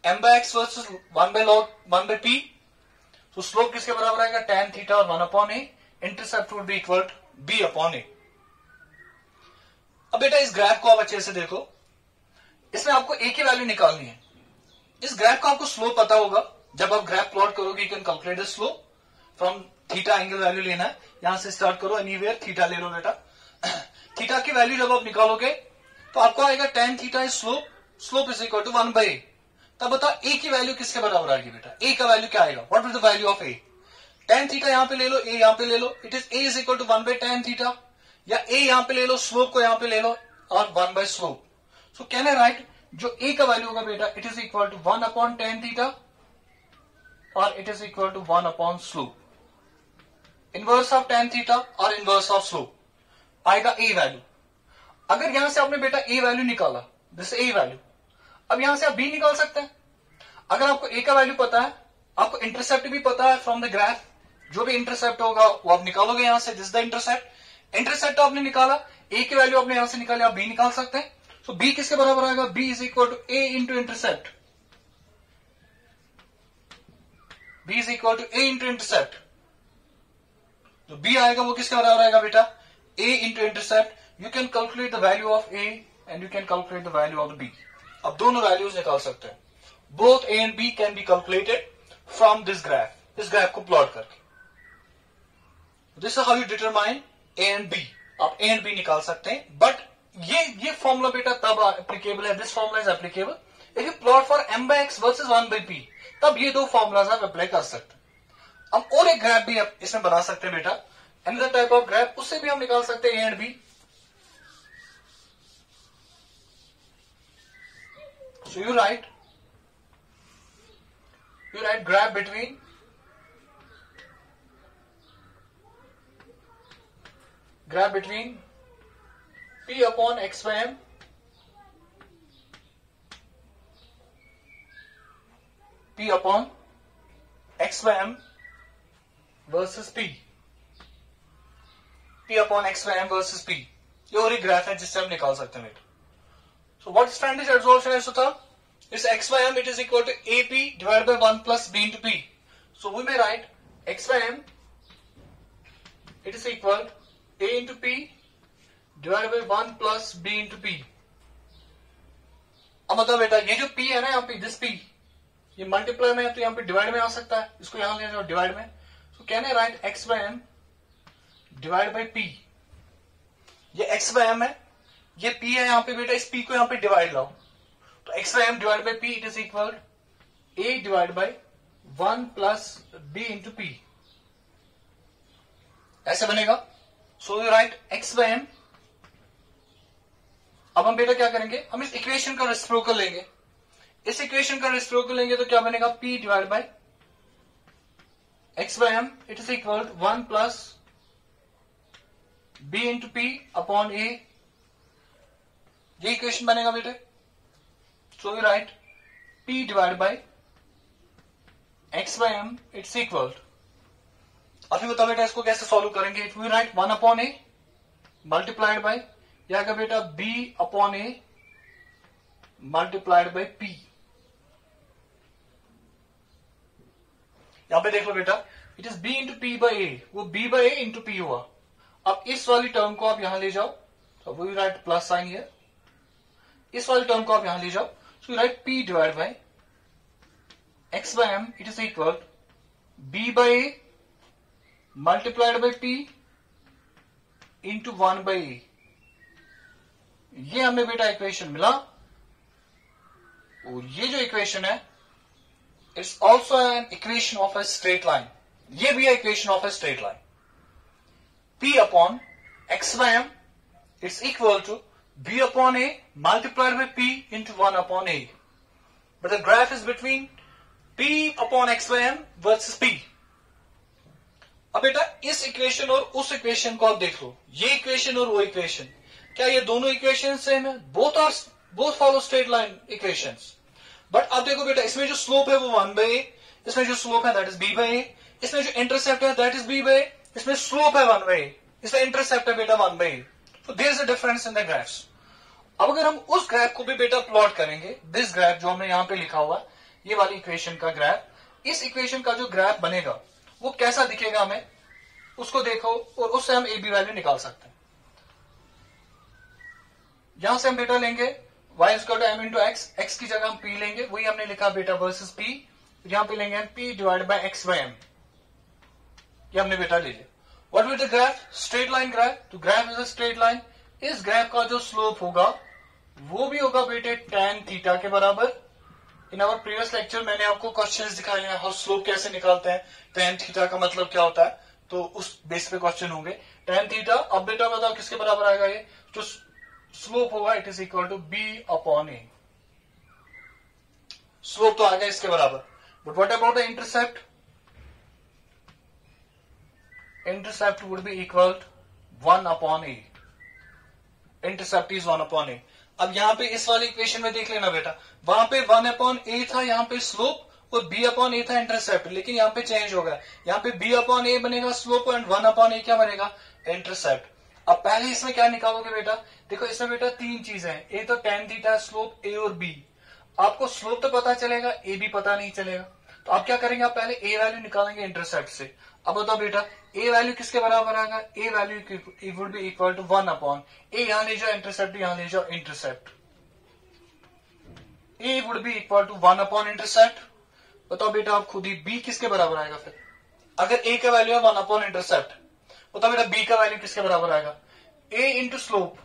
M by x versus 1 by p. So slope किसके बराबर आएगा, tan theta और 1 upon a. Intercept would be equal to b upon a. अब बेटा इस ग्राफ को आप अच्छे से देखो, इसमें आपको a की वैल्यू निकालनी है. इस ग्राफ का आपको स्लोप पता होगा, जब आप ग्राफ प्लॉट करोगे you can calculate the slope from theta angle value लेना है. यहां से स्टार्ट करो, एनीवेयर थीटा ले लो बेटा. थीटा की वैल्यू जब आप निकालोगे तो आपको आएगा tan theta is slope, slope is equal to 1 by a. तब बता ए की वैल्यू किसके बराबर आएगी बेटा, ए का वैल्यू क्या आएगा, what is the value of A, tan theta यहां पे ले लो, ए यहां पे ले लो, it is A is equal to 1 by tan theta, या ए यहां पे ले लो, स्लोप को यहां पे ले लो और 1 by slope. So can I write जो ए का वैल्यू होगा बेटा it is equal to 1 upon tan theta और it is equal to 1 upon slope. Inverse of tan theta और इनवर्स ऑफ स्लोप आएगा ए वैल्यू. अगर यहां से आपने बेटा ए वैल्यू निकाला, दिस ए वैल्यू, अब यहां से आप बी निकाल सकते हैं. अगर आपको ए का वैल्यू पता है, आपको इंटरसेप्ट भी पता है फ्रॉम द ग्राफ, जो भी इंटरसेप्ट होगा वो आप निकालोगे यहां से, दिस द इंटरसेप्ट. इंटरसेप्ट आपने निकाला, ए की वैल्यू आपने यहां से निकाली, आप बी निकाल सकते हैं. सो बी किसके बराबर आएगा, B is equal to A into intercept, B is equal to A into intercept. जो बी आएगा वो किसके बराबर आएगा बेटा, A into intercept. You can calculate the value of A and you can calculate the value of B. अब दोनों वैल्यूज निकाल सकते हैं. Both A and B can be calculated from this graph, इस ग्राफ को प्लॉट करके. This is how you determine A and B. आप ए एंड बी निकाल सकते हैं, बट ये फॉर्मूला बेटा तब एप्लीकेबल है, this formula is applicable if you plot for m by x versus 1 by p. तब ये दो फॉर्मूलाज आप अप्लाई कर सकते हैं. हम और एक ग्राफ भी इसमें बना सकते हैं बेटा, अनदर टाइप ऑफ ग्राफ, उससे भी हम निकाल सकते हैं A and B. So you write graph between p upon x by m p upon x by m versus p upon x by m versus p. ये और एक ग्राफ है जिससे हम निकाल सकते हैं. So what is Standish adsorption isotherm? It's x by m, it is equal to ap divided by 1 plus b into p. So we may write x by m, it is equal a into p divided by 1 plus b into p. अब मतलब बेटा ये जो p है ना यहाँ पे, this p, ये मल्टीप्लाई में है तो यहाँ पे डिवाइड में आ सकता है, इसको यहाँ ले जाओ डिवाइड में. So can I write x by m divided by p? ये x by m है, ये p है यहाँ पे बेटा, इस p को यहाँ पे डिवाइड लाओ तो x by m divide by p it is equal a divide by 1 plus b into p. ऐसे बनेगा. सो you right x by m. अब हम बेटा क्या करेंगे, हम इस इक्वेशन का रेसिप्रोकल लेंगे. इस इक्वेशन का रेसिप्रोकल लेंगे तो क्या बनेगा, p divide by x by m it is equal 1 plus b into p upon a. ये इक्वेशन बनेगा बेटे. So you write p divide by x by m it's equal. अभी बताओ बेटा इसको कैसे सॉल्व करेंगे. It we write 1 upon a multiplied by, या क्या बेटा b upon a multiplied by p. यहां पे देख लो बेटा, it is b into P by ए, वो b by a into p हुआ. अब इस वाली टर्म को आप यहां ले जाओ, तो we write plus sign here. इस वाले टर्म को आप यहां ले जाओ, so you write p divide by x by m it is equal b by a multiplied by p into 1 by a. ये हमें बेटा इक्वेशन मिला. और ये जो इक्वेशन है it's also an equation of a straight line. ये भी है equation of a straight line. p upon x by m it's equal to b upon a multiplied by p into 1 upon a. But the graph is between p upon x by m versus p. अब बेटा इस इक्वेशन और उस इक्वेशन को आप देख लो, ये इक्वेशन और वो इक्वेशन, क्या ये दोनों इक्वेशन सेम है? Both follow straight line equations. But अब देखो बेटा, इसमें जो स्लोप है वो 1 by a, इसमें जो स्लोप है that is b by a, इसमें जो इंटरसेप्ट है that is b by a, इसमें स्लोप है 1 by a, इसमें इंटरसेप्ट है बेटा 1 by a. So there is a difference in the graphs. अब अगर हम उस ग्राफ को भी बेटा प्लॉट करेंगे, दिस ग्राफ जो हमने यहां पे लिखा हुआ, ये वाली इक्वेशन का ग्राफ, इस इक्वेशन का जो ग्राफ बनेगा वो कैसा दिखेगा हमें, उसको देखो और उससे हम ए बी वैल्यू निकाल सकते हैं. यहां से हम बेटा लेंगे y is equal to m into x, x की जगह हम p लेंगे, वही हमने लिखा बेटा वर्सेस p. यहां पे लेंगे हम p divide by x by m. ये हमने बेटा ले लिया. What will the graph, straight line graph. तो graph is a straight line. इस ग्राफ का जो स्लोप होगा वो भी होगा बेटे tan थीटा के बराबर, इन आवर प्रीवियस लेक्चर मैंने आपको क्वेश्चंस दिखाए हैं, हाउ स्लोप कैसे निकालते हैं, tan थीटा का मतलब क्या होता है, तो उस बेस पे क्वेश्चन होंगे। tan थीटा, अब बेटा बताओ किसके बराबर आएगा, ये जो स्लोप होगा it is equal to B upon A. Slope तो आ गया इसके बराबर, but what about the intercept? Intercept would be equal 1 upon A. Intercept is 1 upon A. अब यहाँ पे इस वाली इक्वेशन में देख लेना बेटा, वहां पे 1 अपॉन ए था, यहाँ पे स्लोप, और b अपॉन ए था इंटरसेप्ट, लेकिन यहाँ पे चेंज हो गया, यहाँ पे b अपॉन ए बनेगा स्लोप एंड 1 अपॉन ए क्या बनेगा, इंटरसेप्ट। अब पहले इसमें क्या निकालोगे बेटा, देखो इसमें बेटा तीन चीजें हैं, एक तो tan थीटा, स्लोप a और b। आपको स्लोप तो पता चलेगा, a भी पता नहीं चलेगा, तो आप क्या करेंगे, आप पहले a वैल्यू निकालेंगे इंटरसेप्ट से। अब बताओ बेटा a वैल्यू किसके बराबर आएगा, a value would be equal to 1 upon a, यहां ले जाओ इंटरसेप्ट, यहां ले जाओ intercept, a would be equal to 1 upon intercept. बताओ बेटा आप खुद ही b किसके बराबर आएगा फिर, अगर a का वैल्यू है 1 अपॉन इंटरसेप्ट, बताओ बेटा b का वैल्यू किसके बराबर आएगा, a इंटू स्लोप,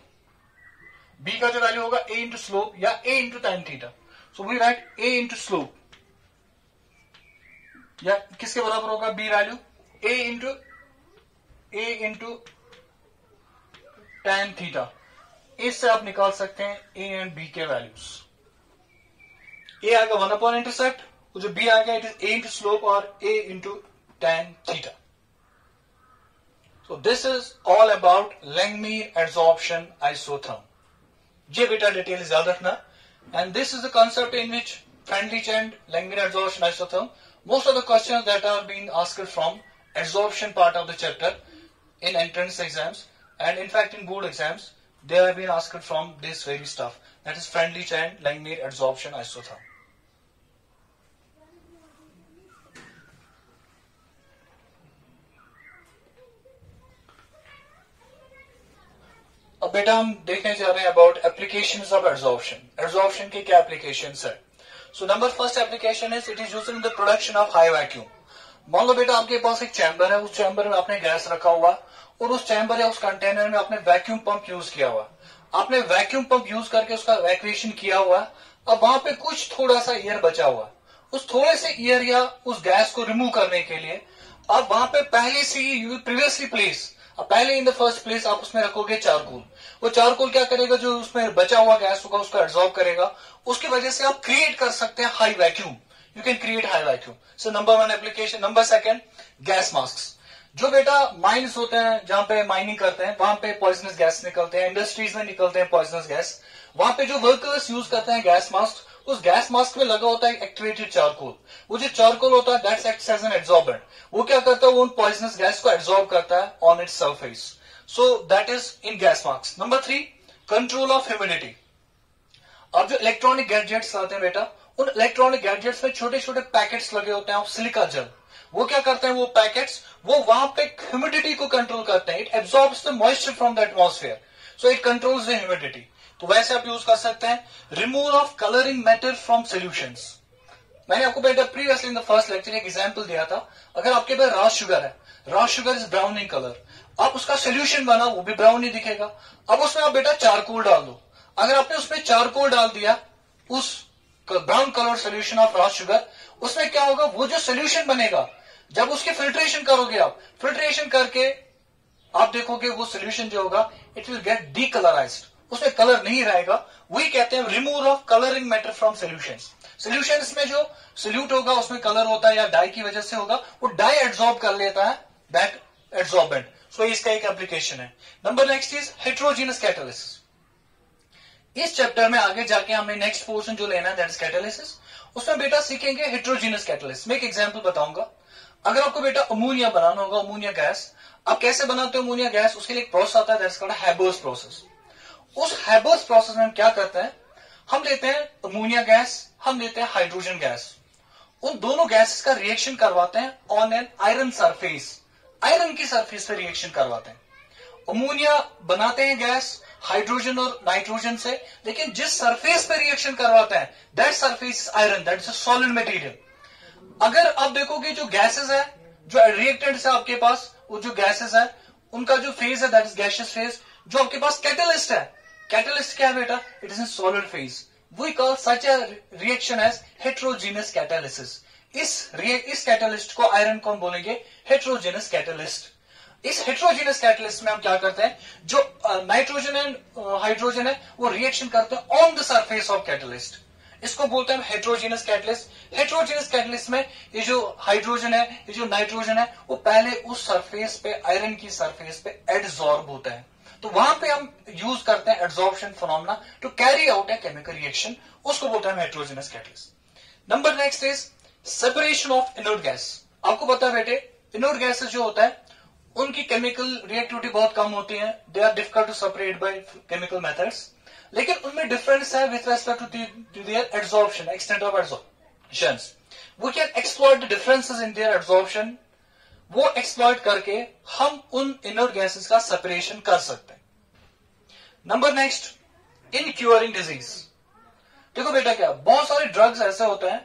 b का जो वैल्यू होगा a इंटू स्लोप या a into tan theta, so we write a into slope, या किसके बराबर होगा b value, a into tan theta. इससे आप निकाल सकते हैं a एंड b के वैल्यूज। a आएगा 1 अपॉन इंटरसेप्ट, जो b आएगा it is a into slope और a into tan theta. So this is all about Langmuir adsorption isotherm. ये बेटा डिटेल याद रखना, and this is the concept in which Friendlich and Langmuir adsorption isotherm, most of the questions that are being asked from adsorption part of the chapter in entrance exams and in fact in board exams, they have been asked from this very stuff, that is Friendlich and Langmuir adsorption isotherm. अब बेटा हम देखने जा रहे हैं about applications of adsorption. Adsorption के क्या एप्लीकेशंस है? So number first application is it is used in the production of high vacuum. मान लो बेटा आपके पास एक चैम्बर है, उस चैम्बर में आपने गैस रखा हुआ और उस चैम्बर या उस कंटेनर में आपने वैक्यूम पंप यूज किया हुआ, आपने वैक्यूम पंप यूज करके उसका वैक्यूएशन किया हुआ, अब वहां पे कुछ थोड़ा सा एयर बचा हुआ, उस थोड़े से एयर या उस गैस को रिमूव करने के लिए अब वहां पे पहले से ही प्रीवियसली प्लेस, पहले इन द फर्स्ट प्लेस आप उसमें रखोगे चारकोल। वो चारकोल क्या करेगा, जो उसमें बचा हुआ गैस होगा उसको एब्जॉर्ब करेगा, उसकी वजह से आप क्रिएट कर सकते हैं high vacuum, you can create high vacuum. So number 1 application. Number second, gas mask. जो बेटा माइंस होते हैं, जहां पे माइनिंग करते हैं वहां पे पॉइजनस गैस निकलते हैं, इंडस्ट्रीज में निकलते हैं पॉइजनस गैस, वहां पे जो वर्कर्स यूज करते हैं गैस मास्क, उस गैस मास्क में लगा होता है एक्टिवेटेड चारकोल। वो जो चारकोल होता है that's acts as an absorbent, वो क्या करता है, वो उन पॉइजनस गैस को एब्जॉर्ब करता है on its surface. So that is in gas mask. Number 3, control of humidity. अब जो इलेक्ट्रॉनिक गैजेट्स आते हैं बेटा, उन इलेक्ट्रॉनिक गैजेट्स में छोटे छोटे पैकेट्स लगे होते हैं ऑफ सिलिका जेल, वो क्या करते हैं, वो पैकेट्स वो वहां पे ह्यूमिडिटी को कंट्रोल करते हैं, it absorbs the moisture from the atmosphere, so it controls the humidity. तो वैसे आप यूज कर सकते हैं। Removal of colouring matter from solutions. मैंने आपको बेटा previously in the first lecture एक एग्जांपल दिया था, अगर आपके पास रॉ शुगर है, raw sugar is brown in colour, आप उसका सोल्यूशन बना वो भी ब्राउन ही दिखेगा। अब उसमें आप बेटा चारकोल डाल दो, अगर आपने उसमें चारकोल डाल दिया उस brown colour solution of raw sugar, उसमें क्या होगा, वो जो सोल्यूशन बनेगा जब उसकी फिल्ट्रेशन करोगे आप, फिल्ट्रेशन करके आप देखोगे वो सोल्यूशन जो होगा इट विल गेट डीकलराइज्ड, उसमें कलर नहीं रहेगा, वही कहते हैं removal of colouring matter from solutions. Solutions में जो सोल्यूट होगा उसमें कलर होता है या डाई की वजह से होगा, वो डाई एब्जॉर्ब कर लेता है दैट एब्जॉर्बेंट। सो इसका एक एप्लीकेशन है। Number next is heterogeneous catalysis. इस चैप्टर में आगे जाके हमें नेक्स्ट पोर्शन जो लेना है दैट इज कैटालिसिस, उसमें बेटा सीखेंगे हेटेरोजेनस कैटालिसिस। मैं एक एग्जांपल बताऊंगा। अगर आपको बेटा अमोनिया बनाना होगा, अमोनिया गैस, आप कैसे बनाते हो अमोनिया गैस, उसके लिए एक प्रोसेस आता है दैट्स कॉल्ड हैबर्स प्रोसेस। उस हैबर्स प्रोसेस में हम क्या करते हैं, हम लेते हैं अमोनिया गैस, हम लेते हैं हाइड्रोजन गैस, उन दोनों गैसेस का रिएक्शन करवाते हैं on an iron surface, iron की सरफेस पे रिएक्शन करवाते हैं। अमोनिया बनाते हैं गैस हाइड्रोजन और नाइट्रोजन से, लेकिन जिस सरफेस पे रिएक्शन करवाते हैं that surface iron, that is a solid material. अगर आप देखोगे जो गैसेस है, जो रिएक्टेंट्स है आपके पास, वो जो गैसेस है उनका जो फेज है दैट इज गैसियस फेज। जो आपके पास कैटलिस्ट है, कैटलिस्ट क्या है बेटा, it is in solid phase, we call such a reaction as heterogeneous catalysis. इस कैटालिस्ट को आयरन कौन बोलेंगे? Heterogeneous catalyst. इस हेट्रोजीनियस कैटालिस्ट में हम क्या करते हैं, जो नाइट्रोजन एंड हाइड्रोजन है वो रिएक्शन करते हैं on the surface of catalyst, इसको बोलते हैं हेट्रोजीनियस कैटलिस्ट। हेट्रोजीनियस कैटलिस्ट में ये जो हाइड्रोजन है, ये जो नाइट्रोजन है, वो पहले उस सरफेस पे, आयरन की सरफेस पे एडसॉर्ब होता है। तो वहां पे हम यूज करते हैं adsorption phenomena to carry out a chemical reaction, उसको बोलते हैं heterogeneous catalyst. Number next is separation of inert gas. आपको पता है बेटे, इनर्ट गैसेस जो होता है उनकी केमिकल रिएक्टिविटी बहुत कम होती है, they are difficult to separate by chemical methods, लेकिन उनमें डिफरेंस है with respect to their adsorption, extent of adsorption. We can exploit the differences in their adsorption. वो एक्सप्लॉइट करके हम उन इनर्ट गैसेस का सेपरेशन कर सकते हैं। नंबर नेक्स्ट, इन क्यूरिंग डिजीज। देखो बेटा, क्या बहुत सारे ड्रग्स ऐसे होते हैं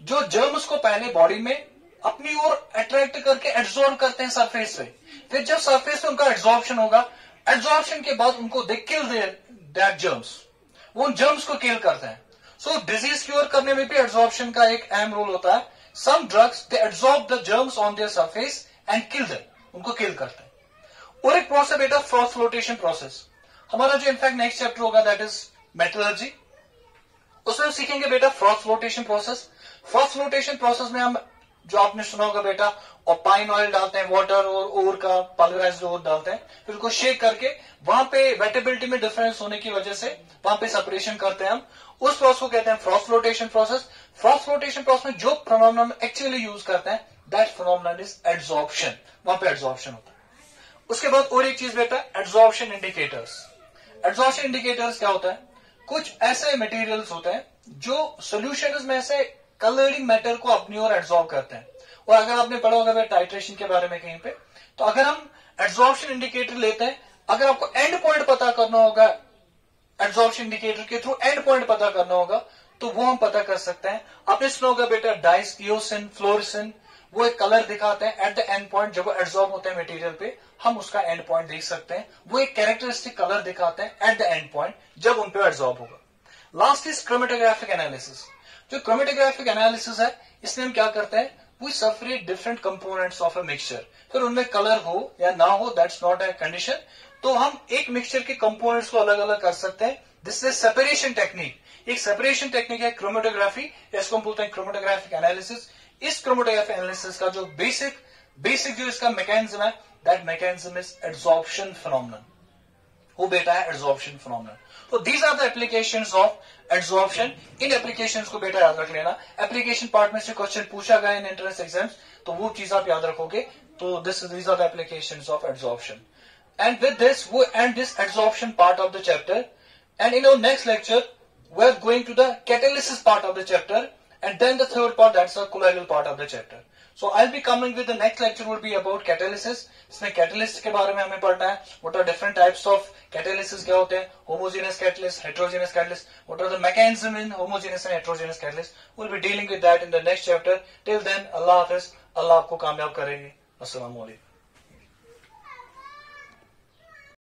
जो जर्म्स को पहले बॉडी में अपनी ओर अट्रैक्ट करके एब्जॉर्ब करते हैं सरफेस पे, फिर जब सरफेस पे उनका एब्जॉर्प्शन होगा, एब्जॉर्प्शन के बाद उनको दे किल दैट जर्म्स, वो उन जर्म्स को किल करते हैं। सो डिजीज क्योर करने में भी एब्जॉर्प्शन का एक अहम रोल होता है। Some drugs they absorb the germs on their surface and kill them, उनको किल करते हैं। और एक प्रोसेस बेटा फ्लोटेशन प्रोसेस, हमारा जो इनफैक्ट नेक्स्ट चैप्टर होगा दैट इज मेटलर्जी, उसमें हम सीखेंगे बेटा Frost flotation process. Frost flotation process में हम, जो आपने सुना होगा बेटा, और पाइन ऑयल डालते हैं, वाटर और ओर का पल्वराइज्ड ओर डालते हैं, फिर उसको शेक करके वहां पे वेटेबिलिटी में डिफरेंस होने की वजह से वहां पे सेपरेशन करते हैं हम, उस प्रोसेस को कहते हैं Frost flotation process. Frost flotation process में जो फिनोमेनन एक्चुअली यूज करते हैं दैट फिनोमेनन इज एडसॉर्प्शन, वहां पे एडसॉर्प्शन होता है। उसके बाद और एक चीज बेटा, एडसॉर्प्शन इंडिकेटर्स। एडसॉर्प्शन इंडिकेटर्स क्या होता है? कुछ ऐसे मटेरियल्स होते हैं जो सोल्यूशन में से कलरिंग मैटर को अपनी ओर एब्जॉर्ब करते हैं। और अगर आपने पढ़ा होगा टाइट्रेशन के बारे में कहीं पे, तो अगर हम एब्जॉर्प्शन इंडिकेटर लेते हैं, अगर आपको एंड पॉइंट पता करना होगा एब्जॉर्प्शन इंडिकेटर के थ्रू, एंड पॉइंट पता करना होगा, तो वो हम पता कर सकते हैं। आपने सुना होगा बेटा डाइस्कियोसिन, फ्लोरेसिन, वो एक कलर दिखाते हैं एट द एंड पॉइंट, जब वो एब्जॉर्ब होते हैं मटेरियल पे, हम उसका एंड पॉइंट देख सकते हैं। वो एक कैरेक्टरिस्टिक कलर दिखाते हैं एट द एंड पॉइंट जब उन पे एब्जॉर्ब होगा। Last is chromatographic analysis. जो क्रोमेटोग्राफिक एनालिसिस है, इसमें हम क्या करते हैं, we separate different components of a mixture. फिर उनमें कलर हो या ना हो, दैट्स नॉट अ कंडीशन, तो हम एक मिक्सचर के कंपोनेंट्स को अलग अलग कर सकते हैं। This is separation technique. एक सेपरेशन टेक्निक है क्रोमेटोग्राफी, इसको हम बोलते हैं क्रोमेटोग्राफिक एनालिसिस। इस क्रोमेटोग्राफिक एनालिसिस का जो बेसिक जो इसका मैकेनिज्म है, that mechanism is adsorption phenomenon. वो बेटा है एडसॉर्प्शन फिनोमेनन। तो these are the applications of adsorption. इन एप्लीकेशंस को बेटा याद रख लेना। एप्लीकेशन पार्ट में से क्वेश्चन पूछा गया इन एंट्रेंस एग्जाम्स, तो वो चीज आप याद रखोगे। तो these are the applications of adsorption. And with this, we end this adsorption part of the chapter. And in our next lecture, we are going to the catalysis part of the chapter, and then the third part, that's the colloidal part of the chapter. So I'll be coming with the next lecture will be about catalysis. इसमें catalyst के बारे में हमें पढ़ना है. What are different types of catalysis क्या होते हैं? Homogeneous catalyst, heterogeneous catalyst. What are the mechanism in homogeneous and heterogeneous catalyst? We'll be dealing with that in the next chapter. Till then, Allah Hafiz. Allah आपको कामयाब करेगी. अस्सलाम वालेकुम.